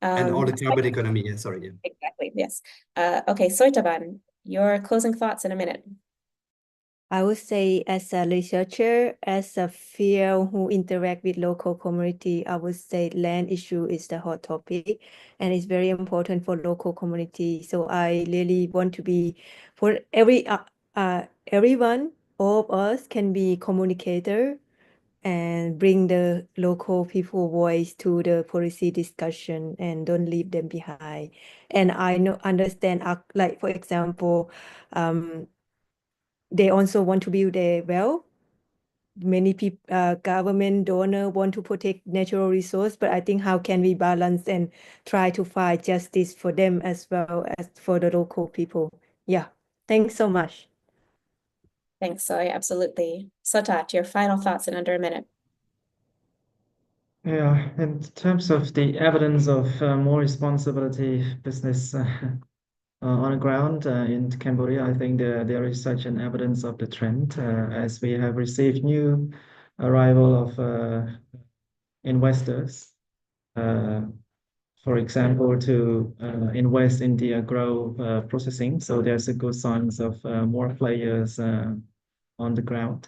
And all the carbon economy. Yeah, sorry. Yeah. Exactly. Yes. Okay, Soytavanh, your closing thoughts in a minute. I would say as a researcher, as a field who interact with local community, I would say land issue is the hot topic and it's very important for local community. So I really want to be for everyone, all of us can be communicator and bring the local people voice to the policy discussion and don't leave them behind. And I understand, like for example, they also want to build their well. Many people, government donor want to protect natural resource, but I think how can we balance and try to find justice for them as well as for the local people? Yeah, thanks so much. Thanks, Soy. Absolutely. Sotat, your final thoughts in under a minute. Yeah, in terms of the evidence of more responsibility business on the ground in Cambodia, I think there is such an evidence of the trend as we have received new arrival of investors, for example, to invest in the agro processing. So there's a good signs of more players on the ground.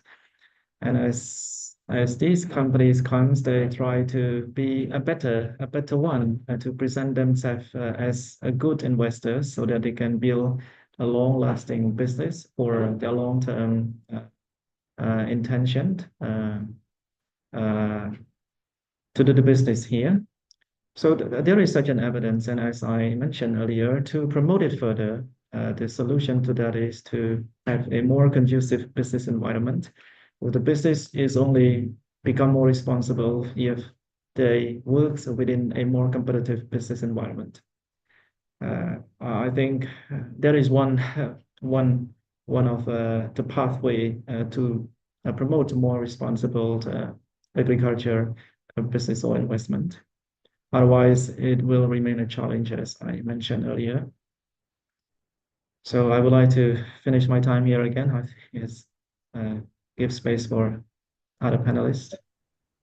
And as these companies comes, they try to be a better one to present themselves as a good investor so that they can build a long-lasting business for their long-term intention to do the business here. So there is such an evidence, and as I mentioned earlier, to promote it further, the solution to that is to have a more conducive business environment. Well, the business is only become more responsible if they work within a more competitive business environment. I think there is one of the pathway to promote more responsible agriculture business or investment. Otherwise, it will remain a challenge, as I mentioned earlier. So I would like to finish my time here again. I think it's give space for other panelists.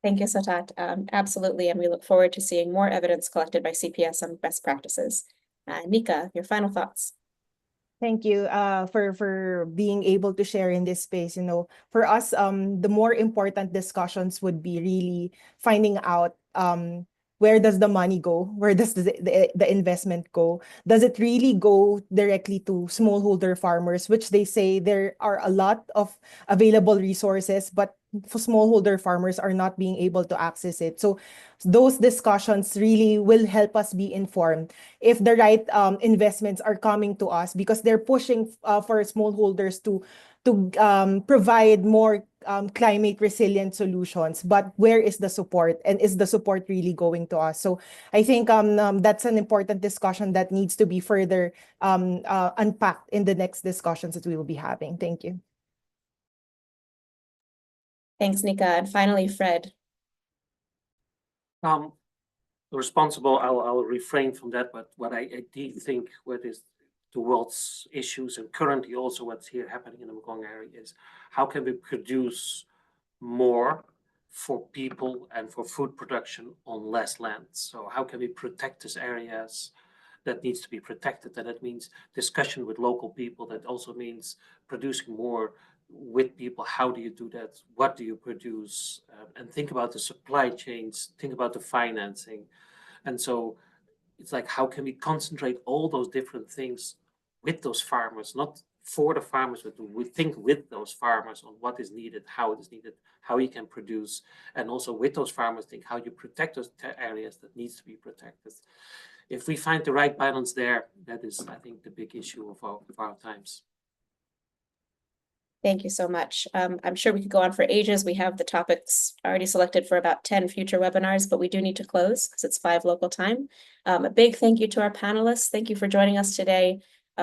Thank you, Sotat. Absolutely, and we look forward to seeing more evidence collected by CPS on best practices. Nikka, your final thoughts. Thank you for being able to share in this space. For us, the more important discussions would be really finding out where does the money go? Where does the investment go? Does it really go directly to smallholder farmers, which they say there are a lot of available resources, but for smallholder farmers are not being able to access it. So those discussions really will help us be informed if the right investments are coming to us, because they're pushing for smallholders to provide more climate resilient solutions. But where is the support, and is the support really going to us? So I think that's an important discussion that needs to be further unpacked in the next discussions that we will be having. Thank you. Thanks, Nikka. And finally, Fred. Responsible, I'll refrain from that, but what I do think what is the world's issues and currently also what's here happening in the Mekong area is how can we produce more for people and for food production on less land? So how can we protect these areas that needs to be protected? And that means discussion with local people. That also means producing more with people. How do you do that? What do you produce? And think about the supply chains, think about the financing. And so it's like, how can we concentrate all those different things with those farmers, not for the farmers, but we think with those farmers on what is needed, how it is needed, how you can produce, and also with those farmers, think how you protect those areas that needs to be protected. If we find the right balance there, that is, I think, the big issue of our times. Thank you so much. I'm sure we could go on for ages. We have the topics already selected for about 10 future webinars, but we do need to close because it's 5 local time. A big thank you to our panelists. Thank you for joining us today.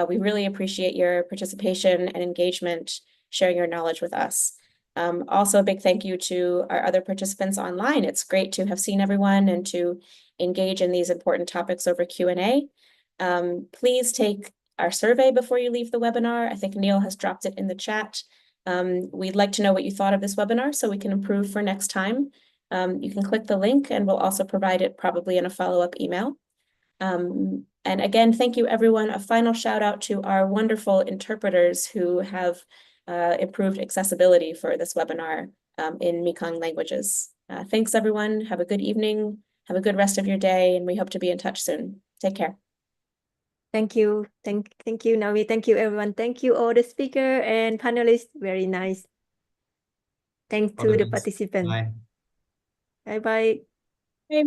We really appreciate your participation and engagement, sharing your knowledge with us. Also, a big thank you to our other participants online. It's great to have seen everyone and to engage in these important topics over Q&A. Please take our survey before you leave the webinar. I think Neil has dropped it in the chat. We'd like to know what you thought of this webinar so we can improve for next time. You can click the link and we'll also provide it probably in a follow-up email. And again, thank you everyone. A final shout out to our wonderful interpreters who have improved accessibility for this webinar in Mekong languages. Thanks everyone. Have a good evening. Have a good rest of your day, and we hope to be in touch soon. Take care. Thank you. Thank you, Naomi. Thank you, everyone. Thank you, all the speaker and panelists. Very nice. Thanks All to the the best. participants. Bye. Bye-bye. Bye.